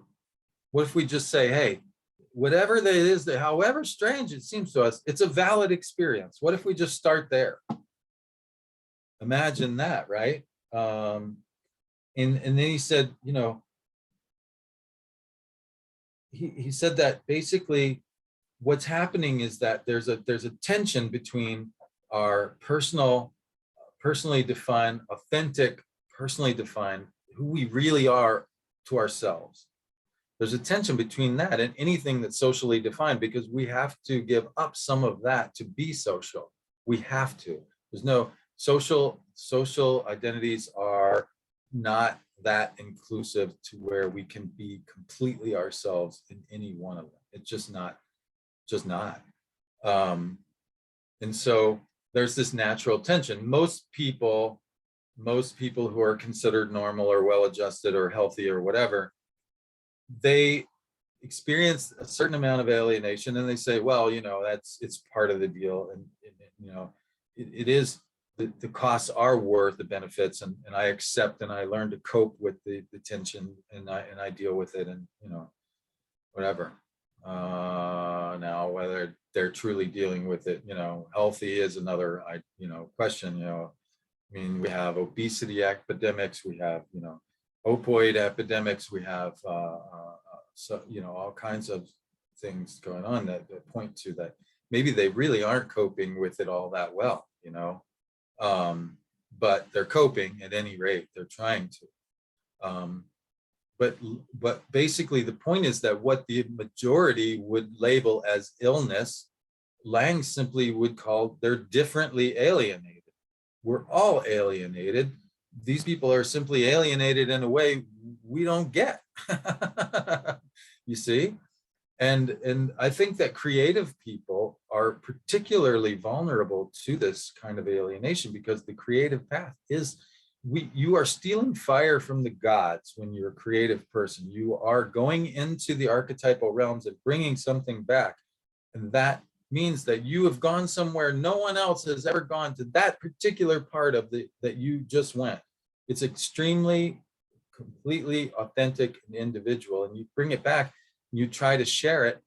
What if we just say, hey, whatever that is, that however strange it seems to us, it's a valid experience. What if we just start there? Imagine that, right? And then he said, you know, he said that basically what's happening is that there's a tension between our personally defined, authentic, personally defined, who we really are to ourselves. There's a tension between that and anything that's socially defined, because we have to give up some of that to be social. We have to. There's no social identities are not that inclusive to where we can be completely ourselves in any one of them. It's just not. And so there's this natural tension. Most people who are considered normal or well-adjusted or healthy or whatever, they experience a certain amount of alienation, and they say, well, you know, it's part of the deal, and you know, it is, the costs are worth the benefits, and I accept and I learn to cope with the tension, and I deal with it, and you know, whatever. Now whether they're truly dealing with it, you know, healthy is another question. You know, I mean, we have obesity epidemics, we have, you know, opioid epidemics, we have so, you know, all kinds of things going on that point to that maybe they really aren't coping with it all that well, you know, but they're coping at any rate, they're trying to. But basically the point is that what the majority would label as illness, Lang simply would call, they're differently alienated. We're all alienated. These people are simply alienated in a way we don't get. You see? And I think that creative people are particularly vulnerable to this kind of alienation, because the creative path is, you are stealing fire from the gods when you're a creative person. You are going into the archetypal realms and bringing something back. And that means that you have gone somewhere no one else has ever gone, to that particular part of that you just went. It's extremely, completely authentic and individual, and you bring it back, you try to share it,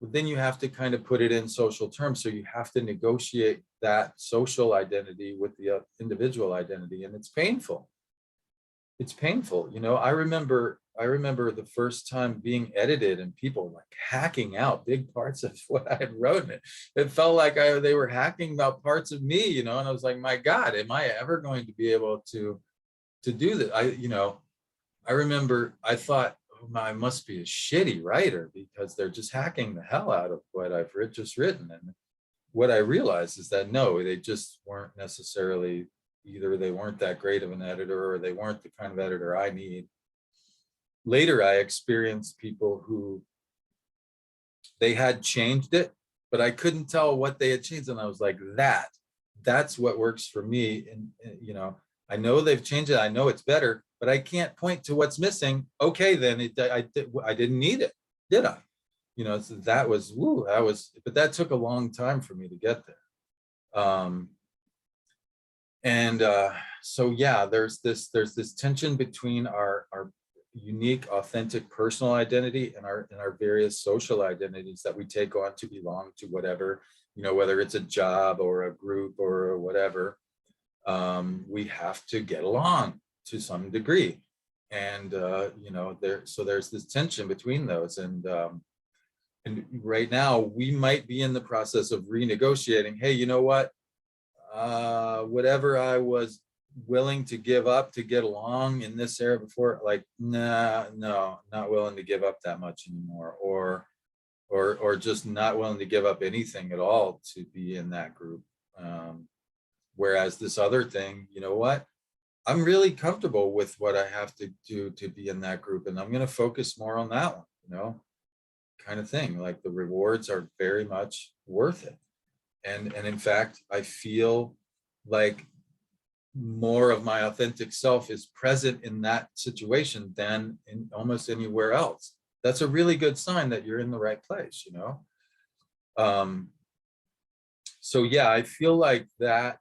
but then you have to kind of put it in social terms. So you have to negotiate that social identity with the individual identity, and it's painful. It's painful. You know, I remember the first time being edited and people like hacking out big parts of what I had wrote. It felt like they were hacking out parts of me, you know, and I was like, my God, am I ever going to be able to do that? I remember I thought, oh, I must be a shitty writer because they're just hacking the hell out of what I've just written. And what I realized is that no, they just weren't necessarily, either they weren't that great of an editor or they weren't the kind of editor I need. Later, I experienced people who they had changed it, but I couldn't tell what they had changed. And I was like, that's what works for me. And you know, I know they've changed it. I know it's better, but I can't point to what's missing. Okay, then I didn't need it, did I? You know, so that was, but that took a long time for me to get there. So yeah, there's this tension between our unique, authentic personal identity and our various social identities that we take on to belong to whatever, you know, whether it's a job or a group or whatever. We have to get along to some degree, and you know, there's this tension between those, and right now we might be in the process of renegotiating. Hey, you know what? Whatever I was willing to give up to get along in this era before, like, no, not willing to give up that much anymore, or just not willing to give up anything at all to be in that group. Whereas this other thing, you know what? I'm really comfortable with what I have to do to be in that group, and I'm going to focus more on that one, you know, kind of thing. Like the rewards are very much worth it. And in fact, I feel like more of my authentic self is present in that situation than in almost anywhere else. That's a really good sign that you're in the right place, you know? So yeah, I feel like that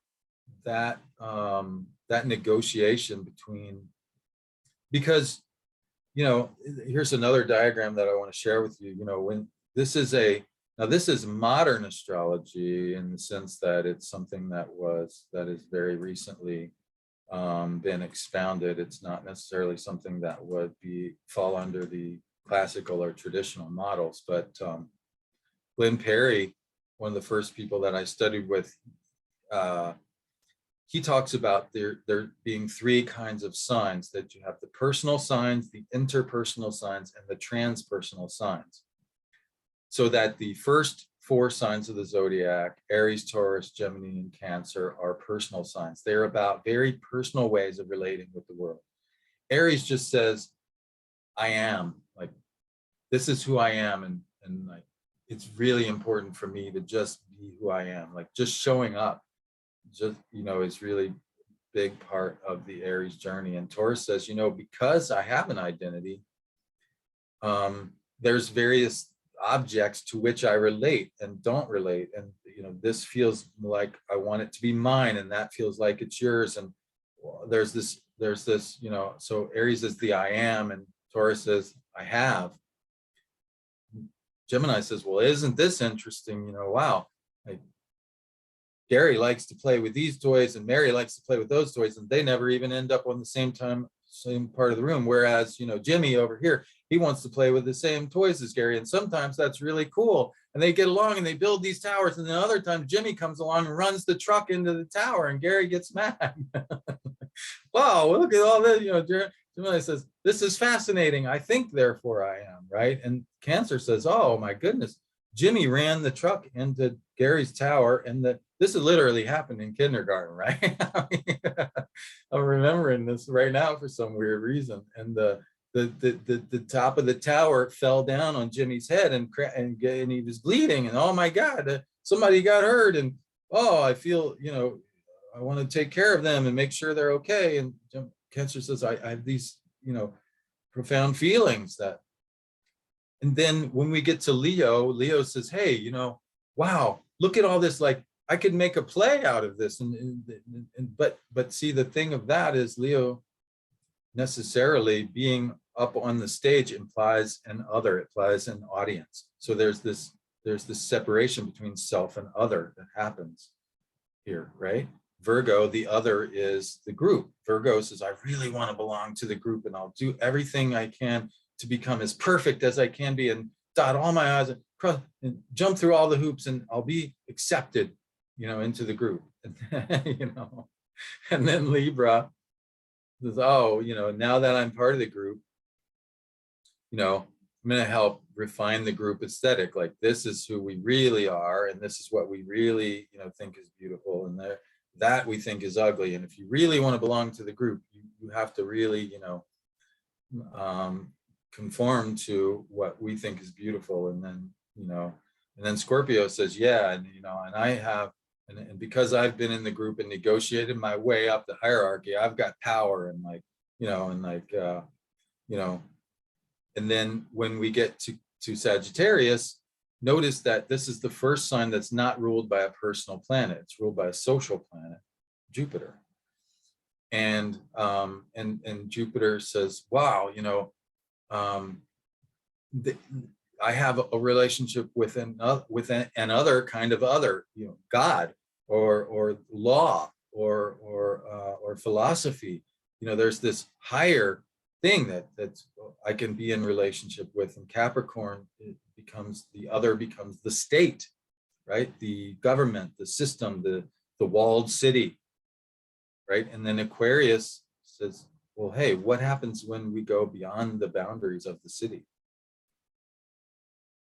negotiation between, because, you know, here's another diagram that I want to share with you. You know, when this is this is modern astrology in the sense that it's something that is very recently been expounded. It's not necessarily something that would fall under the classical or traditional models, but Glenn Perry, one of the first people that I studied with, he talks about there being three kinds of signs, that you have the personal signs, the interpersonal signs, and the transpersonal signs. So that the first four signs of the zodiac, Aries, Taurus, Gemini, and Cancer, are personal signs. They're about very personal ways of relating with the world. Aries just says, I am, like, this is who I am, and like, it's really important for me to just be who I am, like just showing up, just, you know, is really big part of the Aries journey. And Taurus says, you know, because I have an identity, there's various objects to which I relate and don't relate. And, you know, this feels like I want it to be mine, and that feels like it's yours. And there's this, you know, so Aries is the I am, and Taurus says I have. Gemini says, well, isn't this interesting? You know, wow, like Gary likes to play with these toys and Mary likes to play with those toys, and they never even end up on the same part of the room. Whereas, you know, Jimmy over here, he wants to play with the same toys as Gary, and sometimes that's really cool, and they get along and they build these towers, and then other times Jimmy comes along and runs the truck into the tower and Gary gets mad. Wow, look at all this, you know. Gemini says, this is fascinating, I think, therefore I am, right? And Cancer says, oh my goodness, Jimmy ran the truck into Gary's tower, and this has literally happened in kindergarten, right? I mean, I'm remembering this right now for some weird reason. And the top of the tower fell down on Jimmy's head, and he was bleeding, and oh my God, somebody got hurt, and oh, I feel, you know, I want to take care of them and make sure they're okay. And Cancer says, I have these, you know, profound feelings that. And then when we get to Leo says, hey, you know, wow, look at all this, like I could make a play out of this. But see, the thing of that is Leo necessarily being up on the stage implies an other, it implies an audience. So there's this separation between self and other that happens here, right? Virgo, the other is the group. Virgo says, I really want to belong to the group, and I'll do everything I can to become as perfect as I can be, and dot all my I's and jump through all the hoops, and I'll be accepted, you know, into the group. You know, and then Libra says, oh, you know, now that I'm part of the group, you know, I'm going to help refine the group aesthetic. Like, this is who we really are, and this is what we really, you know, think is beautiful, and that we think is ugly. And if you really want to belong to the group, you have to really, you know, conform to what we think is beautiful. And then, you know, and then Scorpio says, yeah, and, you know, and I have, and because I've been in the group and negotiated my way up the hierarchy, I've got power, and like, you know, and like, you know, and then when we get to Sagittarius, notice that this is the first sign that's not ruled by a personal planet. It's ruled by a social planet, Jupiter. And Jupiter says, wow, you know, I have a relationship with another kind of other, you know, God or law or philosophy. You know, there's this higher thing that I can be in relationship with. And Capricorn, the other becomes the state, right? The government, the system, the walled city, right? And then Aquarius says, well, hey, what happens when we go beyond the boundaries of the city?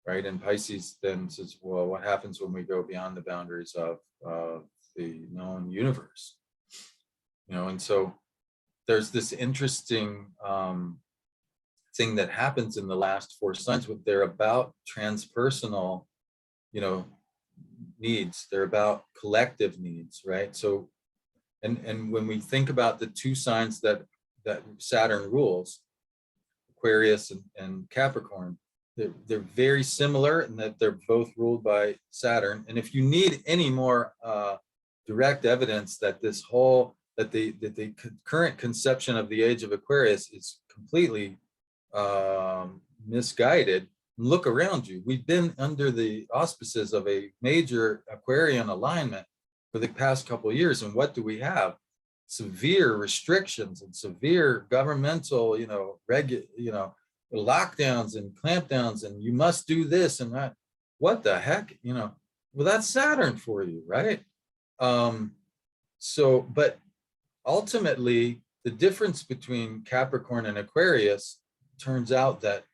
Right? And Pisces then says, well, what happens when we go beyond the boundaries of the known universe? You know, and so there's this interesting thing that happens in the last four signs. They're about transpersonal, you know, needs. They're about collective needs, right? So, and when we think about the two signs that Saturn rules, Aquarius and Capricorn, they're very similar in that they're both ruled by Saturn. And if you need any more direct evidence that the current conception of the age of Aquarius is completely misguided, look around you. We've been under the auspices of a major Aquarian alignment for the past couple of years, and what do we have? Severe restrictions and severe governmental, lockdowns and clampdowns, and you must do this and that. What the heck, well, that's Saturn for you, right? But ultimately, the difference between Capricorn and Aquarius turns out that,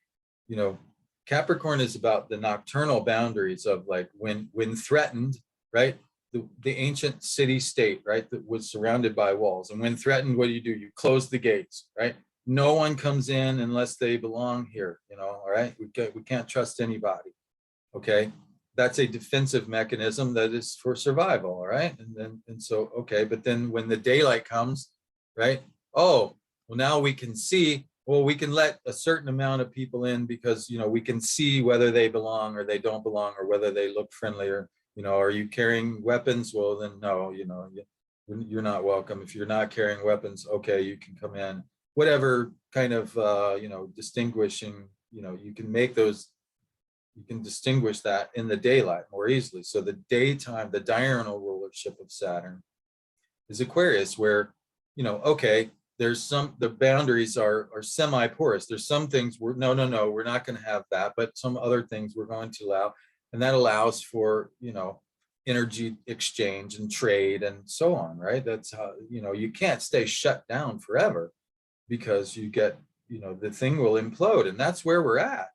Capricorn is about the nocturnal boundaries of, like, when threatened, right? The ancient city state, right, that was surrounded by walls. And when threatened, what do? You close the gates, right? No one comes in unless they belong here, all right? We can't trust anybody, okay? That's a defensive mechanism that is for survival, all right? Okay, but then when the daylight comes, right? Oh, well, now we can see, well, we can let a certain amount of people in because, we can see whether they belong or they don't belong, or whether they look friendly, or, are you carrying weapons? Well, then no, you're not welcome. If you're not carrying weapons, okay, you can come in. Whatever kind of, distinguishing, you can make those, you can distinguish that in the daylight more easily. So the daytime, the diurnal rulership of Saturn is Aquarius, where, okay, the boundaries are semi-porous. There's some things we're, no, we're not going to have that, but some other things we're going to allow. And that allows for, energy exchange and trade and so on, right? That's how, you can't stay shut down forever, because you get, the thing will implode. And that's where we're at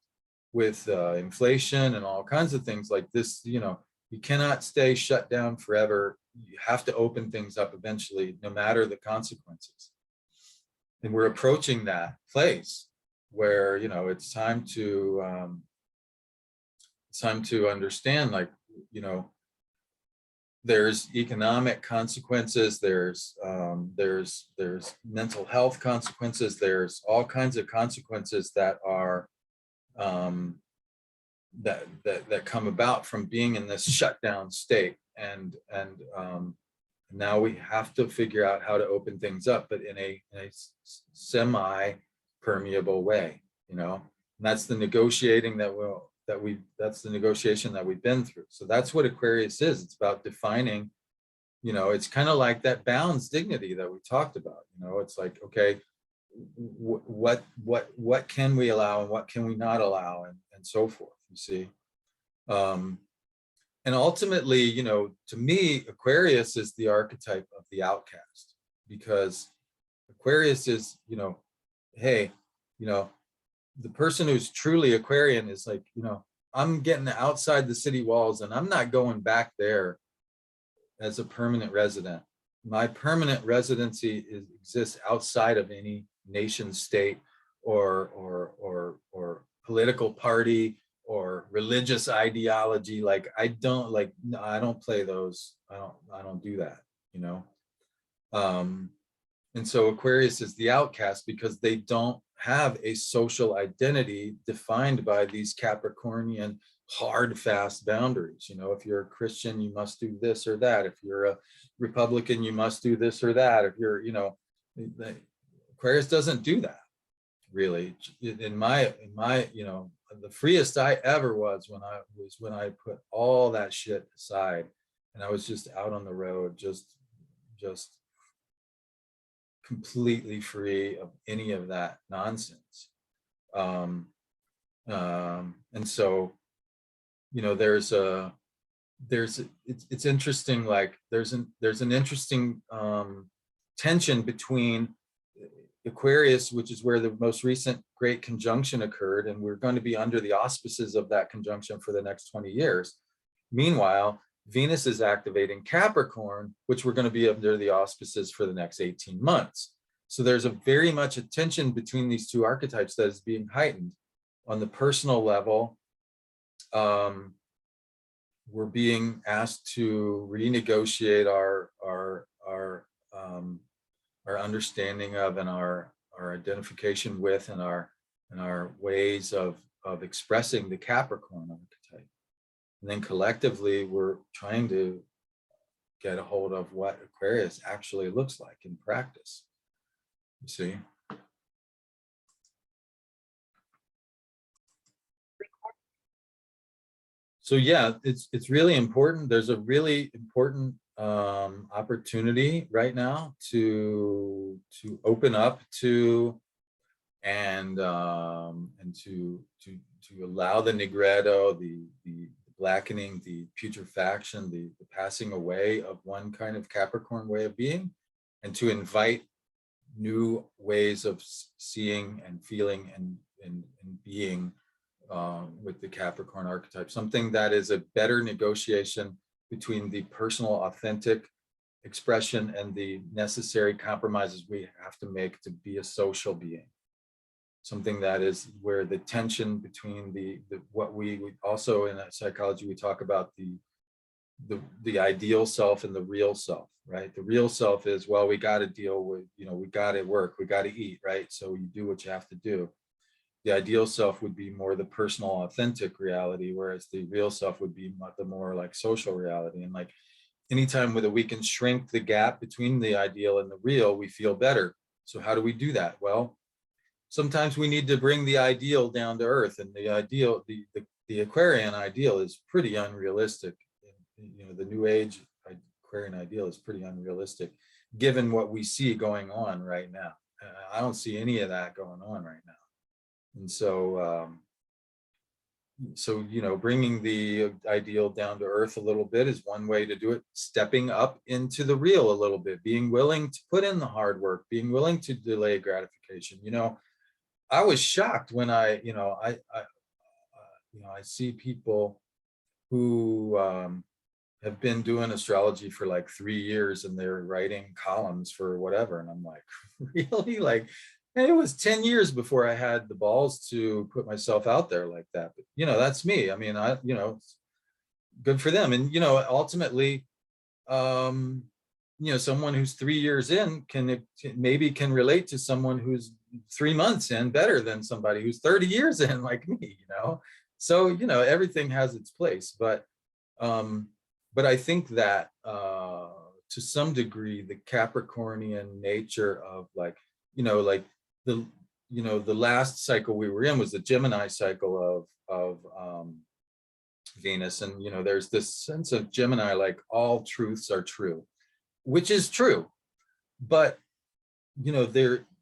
with inflation and all kinds of things like this. You cannot stay shut down forever. You have to open things up eventually, no matter the consequences. And we're approaching that place where, it's time to understand, like, there's economic consequences, there's mental health consequences, there's all kinds of consequences that are that come about from being in this shutdown state. And now we have to figure out how to open things up, but in a semi-permeable way, and that's the negotiation that we've been through. So that's what Aquarius is. It's about defining, it's kind of like that balance dignity that we talked about. It's like, okay, what can we allow and what can we not allow, and so forth, you see. And ultimately, to me, Aquarius is the archetype of the outcast, because Aquarius is, hey, the person who's truly Aquarian is like, I'm getting outside the city walls and I'm not going back there as a permanent resident. My permanent residency exists outside of any nation state or political party or religious ideology. Like, I don't play those. I don't do that, and so Aquarius is the outcast because they don't have a social identity defined by these Capricornian hard, fast boundaries. If you're a Christian, you must do this or that. If you're a Republican, you must do this or that. If you're, Aquarius doesn't do that, really. In my, the freest I ever was when I put all that shit aside and I was just out on the road, just completely free of any of that nonsense. And so, it's interesting. Like, there's an interesting tension between Aquarius, which is where the most recent great conjunction occurred, and we're going to be under the auspices of that conjunction for the next 20 years. Meanwhile, Venus is activating Capricorn, which we're going to be under the auspices for the next 18 months. So there's a very much a tension between these two archetypes that is being heightened. On the personal level, we're being asked to renegotiate our understanding of and our identification with and our ways of expressing the Capricorn archetype. And then collectively, we're trying to get a hold of what Aquarius actually looks like in practice. You see? So yeah, it's really important. There's a really important opportunity right now to open up to and to allow the nigredo, the blackening, the putrefaction, the passing away of one kind of Capricorn way of being, and to invite new ways of seeing and feeling and being with the Capricorn archetype, something that is a better negotiation between the personal, authentic expression and the necessary compromises we have to make to be a social being. Something that is where the tension between the what we also in psychology we talk about the ideal self and the real self, right? The real self is, well, we got to deal with, we got to work, we got to eat, right? So you do what you have to do. The ideal self would be more the personal, authentic reality, whereas the real self would be the more like social reality. And like anytime that we can shrink the gap between the ideal and the real, we feel better. So how do we do that? Well, sometimes we need to bring the ideal down to earth, and the ideal, the Aquarian ideal is pretty unrealistic. The new age Aquarian ideal is pretty unrealistic given what we see going on right now. I don't see any of that going on right now. And so, bringing the ideal down to earth a little bit is one way to do it. Stepping up into the real a little bit, being willing to put in the hard work, being willing to delay gratification. I was shocked when I see people who have been doing astrology for like 3 years and they're writing columns for whatever. And I'm like, really? Like, and it was 10 years before I had the balls to put myself out there like that. But, that's me. I mean, good for them. And, ultimately, someone who's 3 years in can relate to someone who's 3 months in better than somebody who's 30 years in like me, So, everything has its place. But I think that to some degree, the Capricornian nature of the last cycle we were in was the Gemini cycle of Venus. And, there's this sense of Gemini, like all truths are true, which is true. But,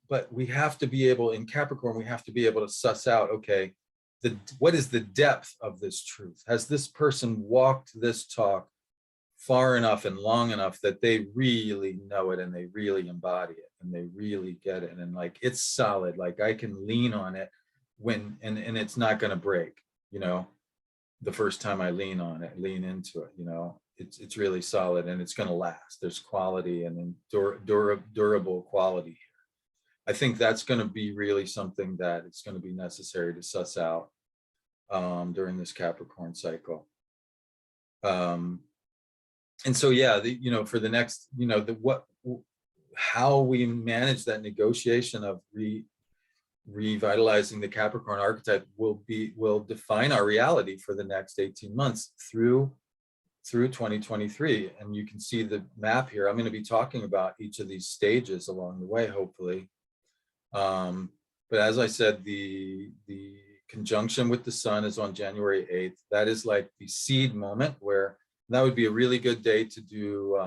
but we have to be able, in Capricorn, we have to be able to suss out, okay, what is the depth of this truth? Has this person walked this talk far enough and long enough that they really know it and they really embody it and they really get it, and like it's solid, like I can lean on it and it's not going to break, the first time I lean into it, it's really solid and it's going to last. There's quality and durable quality here. I think that's going to be really something that it's going to be necessary to suss out during this Capricorn cycle. And so, yeah, for the next, how we manage that negotiation of revitalizing the Capricorn archetype will define our reality for the next 18 months through 2023. And you can see the map here. I'm going to be talking about each of these stages along the way, hopefully. But as I said, the conjunction with the sun is on January 8th. That is like the seed moment where that would be a really good day to do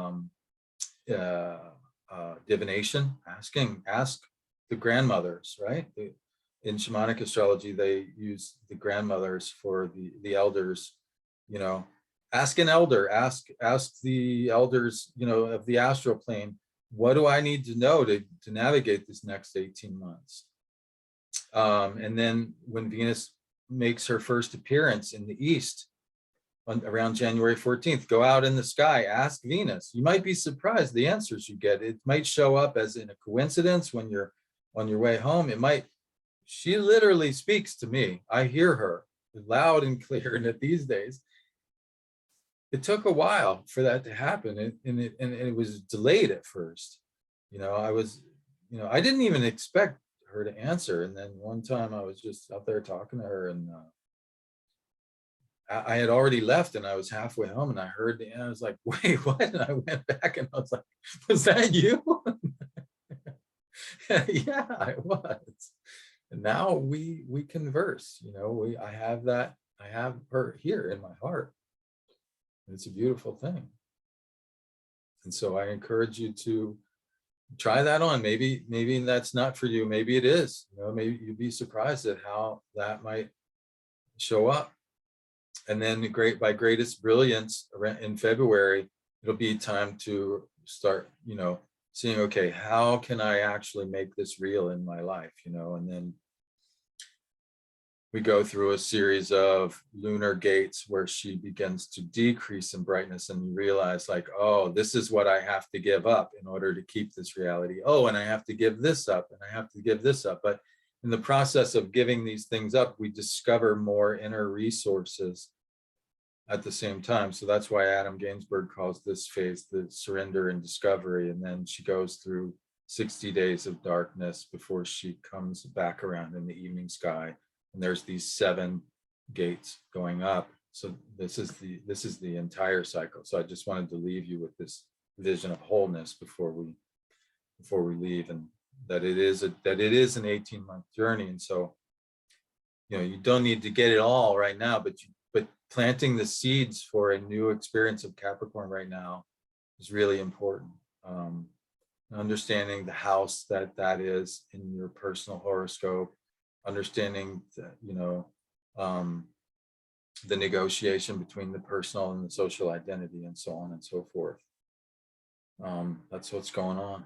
divination, ask the grandmothers, right? In shamanic astrology, they use the grandmothers for the elders, ask an elder, ask the elders, of the astral plane, what do I need to know to navigate this next 18 months? And then when Venus makes her first appearance in the East, around January 14th, go out in the sky, ask Venus. You might be surprised the answers you get. It might show up as in a coincidence when you're on your way home. She literally speaks to me. I hear her loud and clear. And these days, it took a while for that to happen. And it was delayed at first. I didn't even expect her to answer. And then one time I was just out there talking to her, and I had already left and I was halfway home, and I heard and I was like, wait, what? And I went back and I was like, was that you? Yeah, it was. And now we converse, I have that have her here in my heart. It's a beautiful thing. And so I encourage you to try that on. Maybe that's not for you. Maybe it is. You know, maybe you'd be surprised at how that might show up. And then by greatest brilliance in February, it'll be time to start, you know, seeing, okay, how can I actually make this real in my life, you know? And then we go through a series of lunar gates where she begins to decrease in brightness, and you realize, like, oh, this is what I have to give up in order to keep this reality. Oh, and I have to give this up, and I have to give this up. But in the process of giving these things up, we discover more inner resources at the same time. So that's why Adam Gainsbourg calls this phase the surrender and discovery. And then she goes through 60 days of darkness before she comes back around in the evening sky. And there's these 7 gates going up. So this is the entire cycle. So I just wanted to leave you with this vision of wholeness before we leave, and that it is an 18-month journey. And so, you know, you don't need to get it all right now, but planting the seeds for a new experience of Capricorn right now is really important. Understanding the house that is in your personal horoscope, understanding that, you know, the negotiation between the personal and the social identity, and so on and so forth. That's what's going on.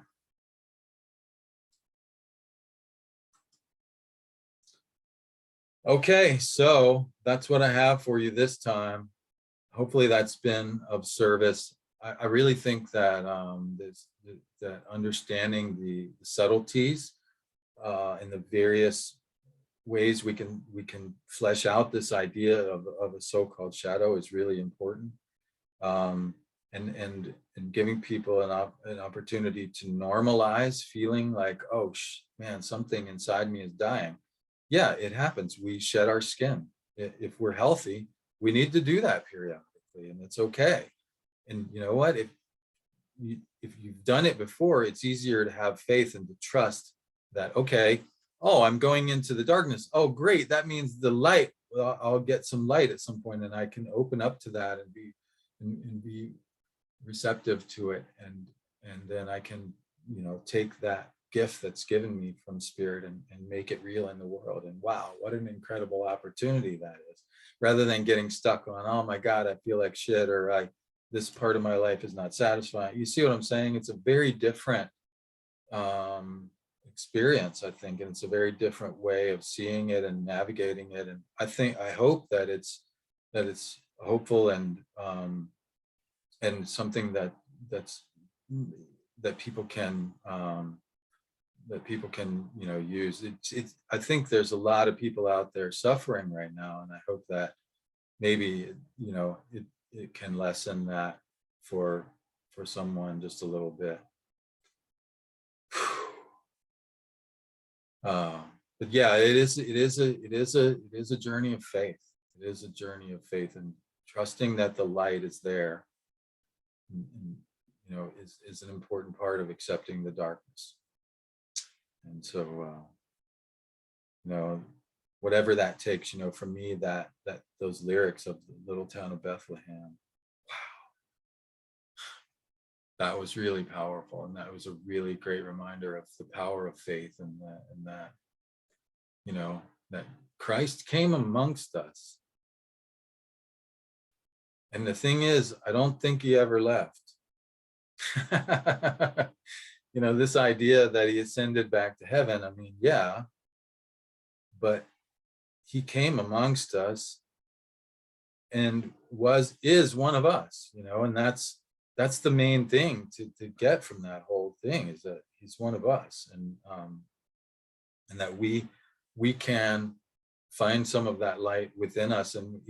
Okay, so that's what I have for you this time. Hopefully that's been of service. I really think that that understanding the subtleties and the various ways we can flesh out this idea of a so-called shadow is really important. And giving people an opportunity to normalize feeling like, oh man, something inside me is dying. Yeah, it happens. We shed our skin. If we're healthy, we need to do that periodically, and it's okay. And you know what? If you've done it before, it's easier to have faith and to trust that, okay, oh, I'm going into the darkness. Oh, great. That means the light, I'll get some light at some point, and I can open up to that and be receptive to it. And then I can, you know, take that gift that's given me from spirit and make it real in the world. And wow, what an incredible opportunity that is, rather than getting stuck on, oh my God, I feel like shit, or this part of my life is not satisfying. You see what I'm saying? It's a very different experience, I think, and it's a very different way of seeing it and navigating it. And I hope that it's hopeful and something that people can you know, use. It's I think there's a lot of people out there suffering right now, and I hope that maybe, you know, it can lessen that for someone just a little bit. But yeah, it is a journey of faith. It is a journey of faith, and trusting that the light is there, and, you know, is an important part of accepting the darkness. And so, you know, whatever that takes, you know, for me, that those lyrics of the little town of Bethlehem, wow, that was really powerful, and that was a really great reminder of the power of faith, and that you know, that Christ came amongst us. And the thing is, I don't think he ever left. You know, this idea that he ascended back to heaven, I mean, yeah, but he came amongst us and is one of us, you know, and that's the main thing to get from that whole thing, is that he's one of us, and that we can find some of that light within us, and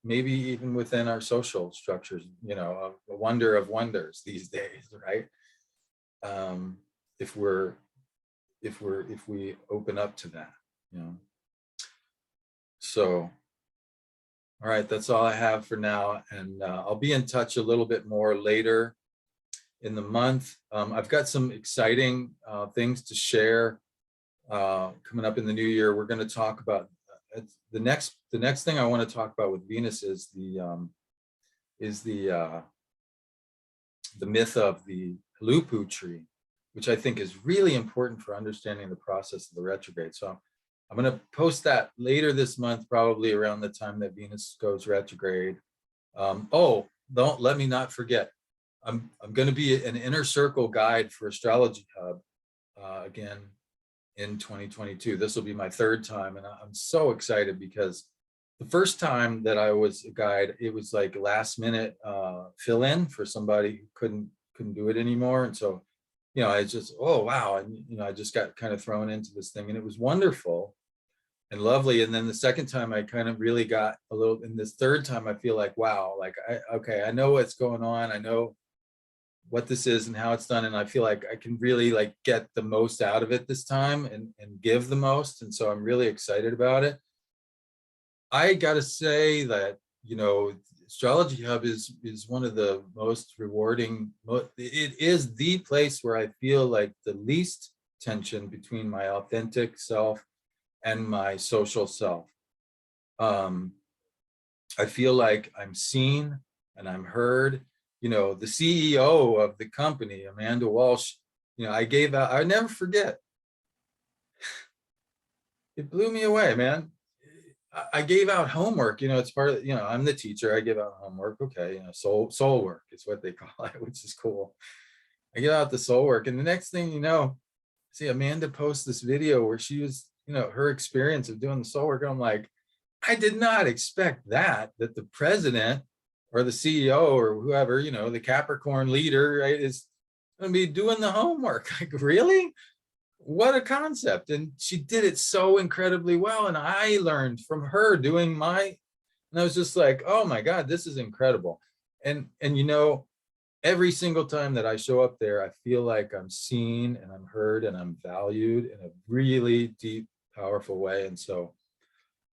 maybe even within our social structures, you know, a wonder of wonders these days, right? If we open up to that, you know. So, all right, that's all I have for now, and I'll be in touch a little bit more later in the month. I've got some exciting things to share coming up in the new year. We're going to talk about the next thing I want to talk about with Venus is the myth of the Lupu tree, which I think is really important for understanding the process of the retrograde. So I'm going to post that later this month, probably around the time that Venus goes retrograde. Oh, don't let me not forget. I'm going to be an inner circle guide for Astrology Hub again in 2022. This will be my third time, and I'm so excited because the first time that I was a guide, it was like last minute fill in for somebody who couldn't do it anymore, and so I just, oh wow, and I just got kind of thrown into this thing, and it was wonderful and lovely. And then the second time I kind of really got a little, and this third time I feel like, wow, like okay, I know what's going on, I know what this is and how it's done, and I feel like I can really like get the most out of it this time and give the most, and so I'm really excited about it. I gotta say that Astrology Hub is one of the most rewarding, it is the place where I feel like the least tension between my authentic self and my social self. I feel like I'm seen and I'm heard. The CEO of the company, Amanda Walsh, I gave out, I never forget. It blew me away, man. I gave out homework, it's part of, I'm the teacher, I give out homework. Okay, soul work is what they call it, which is cool. I give out the soul work, and the next thing you know, see Amanda posts this video where she was, her experience of doing the soul work. I'm like, I did not expect that the president or the CEO or whoever, the Capricorn leader, right, is going to be doing the homework. Like, really? What a concept. And she did it so incredibly well. And I learned from her doing and I was just like, oh my God, this is incredible. And every single time that I show up there, I feel like I'm seen and I'm heard and I'm valued in a really deep, powerful way. And so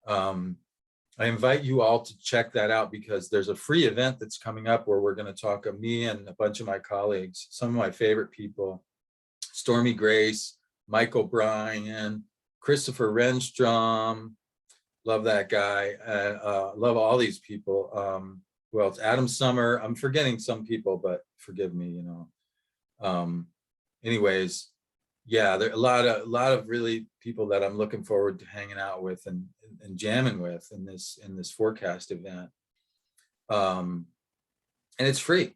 I invite you all to check that out, because there's a free event that's coming up where we're going to talk, me and a bunch of my colleagues, some of my favorite people, Stormy Grace, Michael Bryan, Christopher Renstrom, love that guy, love all these people. Who else? Adam Summer. I'm forgetting some people, but forgive me. Anyways, yeah, there are a lot of really people that I'm looking forward to hanging out with and jamming with in this forecast event. And it's free,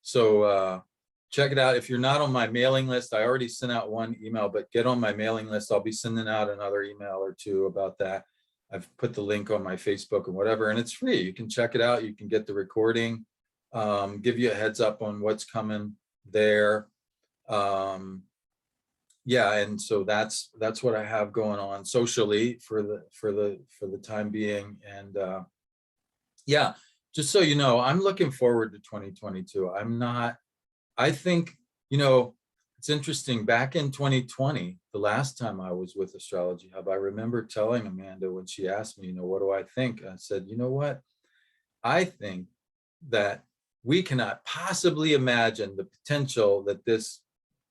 so check it out. If you're not on my mailing list, I already sent out one email, but get on my mailing list. I'll be sending out another email or two about that. I've put the link on my Facebook and whatever, and it's free. You can check it out. You can get the recording, give you a heads up on what's coming there. Yeah, and so that's what I have going on socially for the time being. And yeah, just so you know, I'm looking forward to 2022. I think, it's interesting. Back in 2020, the last time I was with Astrology Hub, I remember telling Amanda when she asked me, what do I think? I said, you know what? I think that we cannot possibly imagine the potential that this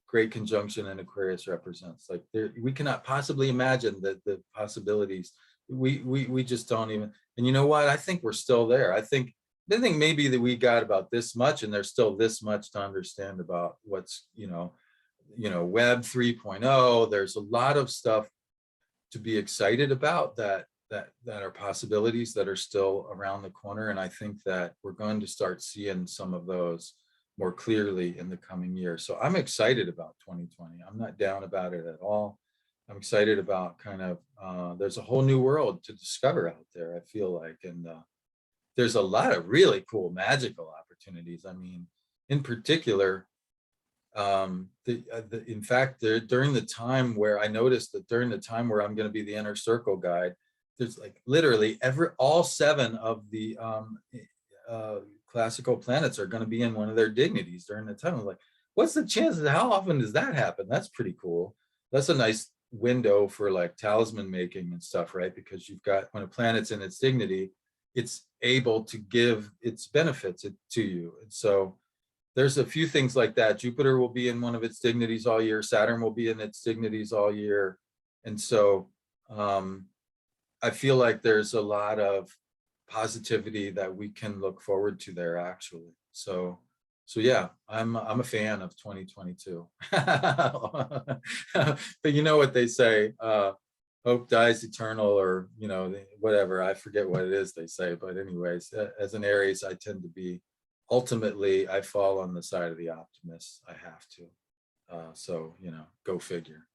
great conjunction in Aquarius represents. Like, we cannot possibly imagine the possibilities. We just don't even. And you know what? I think we're still there. I think maybe that we got about this much, and there's still this much to understand about what's Web 3.0. There's a lot of stuff to be excited about that are possibilities that are still around the corner, and I think that we're going to start seeing some of those more clearly in the coming year. So I'm excited about 2020. I'm not down about it at all. I'm excited about kind of there's a whole new world to discover out there, I feel like, and there's a lot of really cool magical opportunities. I mean, in particular, in fact, during the time where I noticed that during the time where I'm going to be the inner circle guide, there's like literally all 7 of the classical planets are going to be in one of their dignities during the time. I'm like, what's the chances? How often does that happen? That's pretty cool. That's a nice window for like talisman making and stuff, right? Because you've got, when a planet's in its dignity, it's able to give its benefits to you. And so there's a few things like that. Jupiter will be in one of its dignities all year. Saturn will be in its dignities all year. And so I feel like there's a lot of positivity that we can look forward to there, actually. So yeah, I'm a fan of 2022. But you know what they say, hope dies eternal, or whatever. I forget what it is they say, but anyways, as an Aries, I tend to be, ultimately, I fall on the side of the optimist. I have to. So go figure.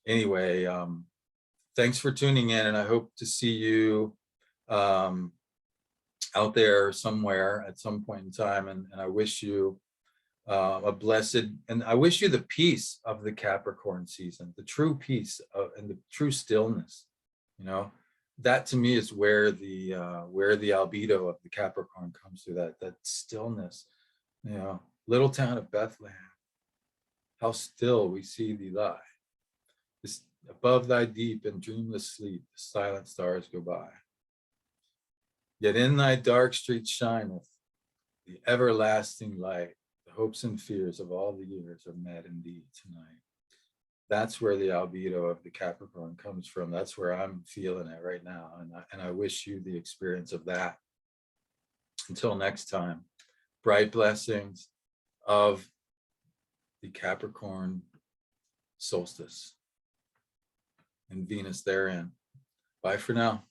Anyway, thanks for tuning in, and I hope to see you out there somewhere at some point in time. And I wish you a blessed, and I wish you the peace of the Capricorn season, the true peace and the true stillness. That to me is where the albedo of the Capricorn comes through, that stillness. Little town of Bethlehem, how still we see thee lie. This, above thy deep and dreamless sleep, the silent stars go by. Yet in thy dark streets shineth the everlasting light. The hopes and fears of all the years are met in thee tonight. That's where the albedo of the Capricorn comes from. That's where I'm feeling it right now. And I wish you the experience of that. Until next time, bright blessings of the Capricorn solstice and Venus therein. Bye for now.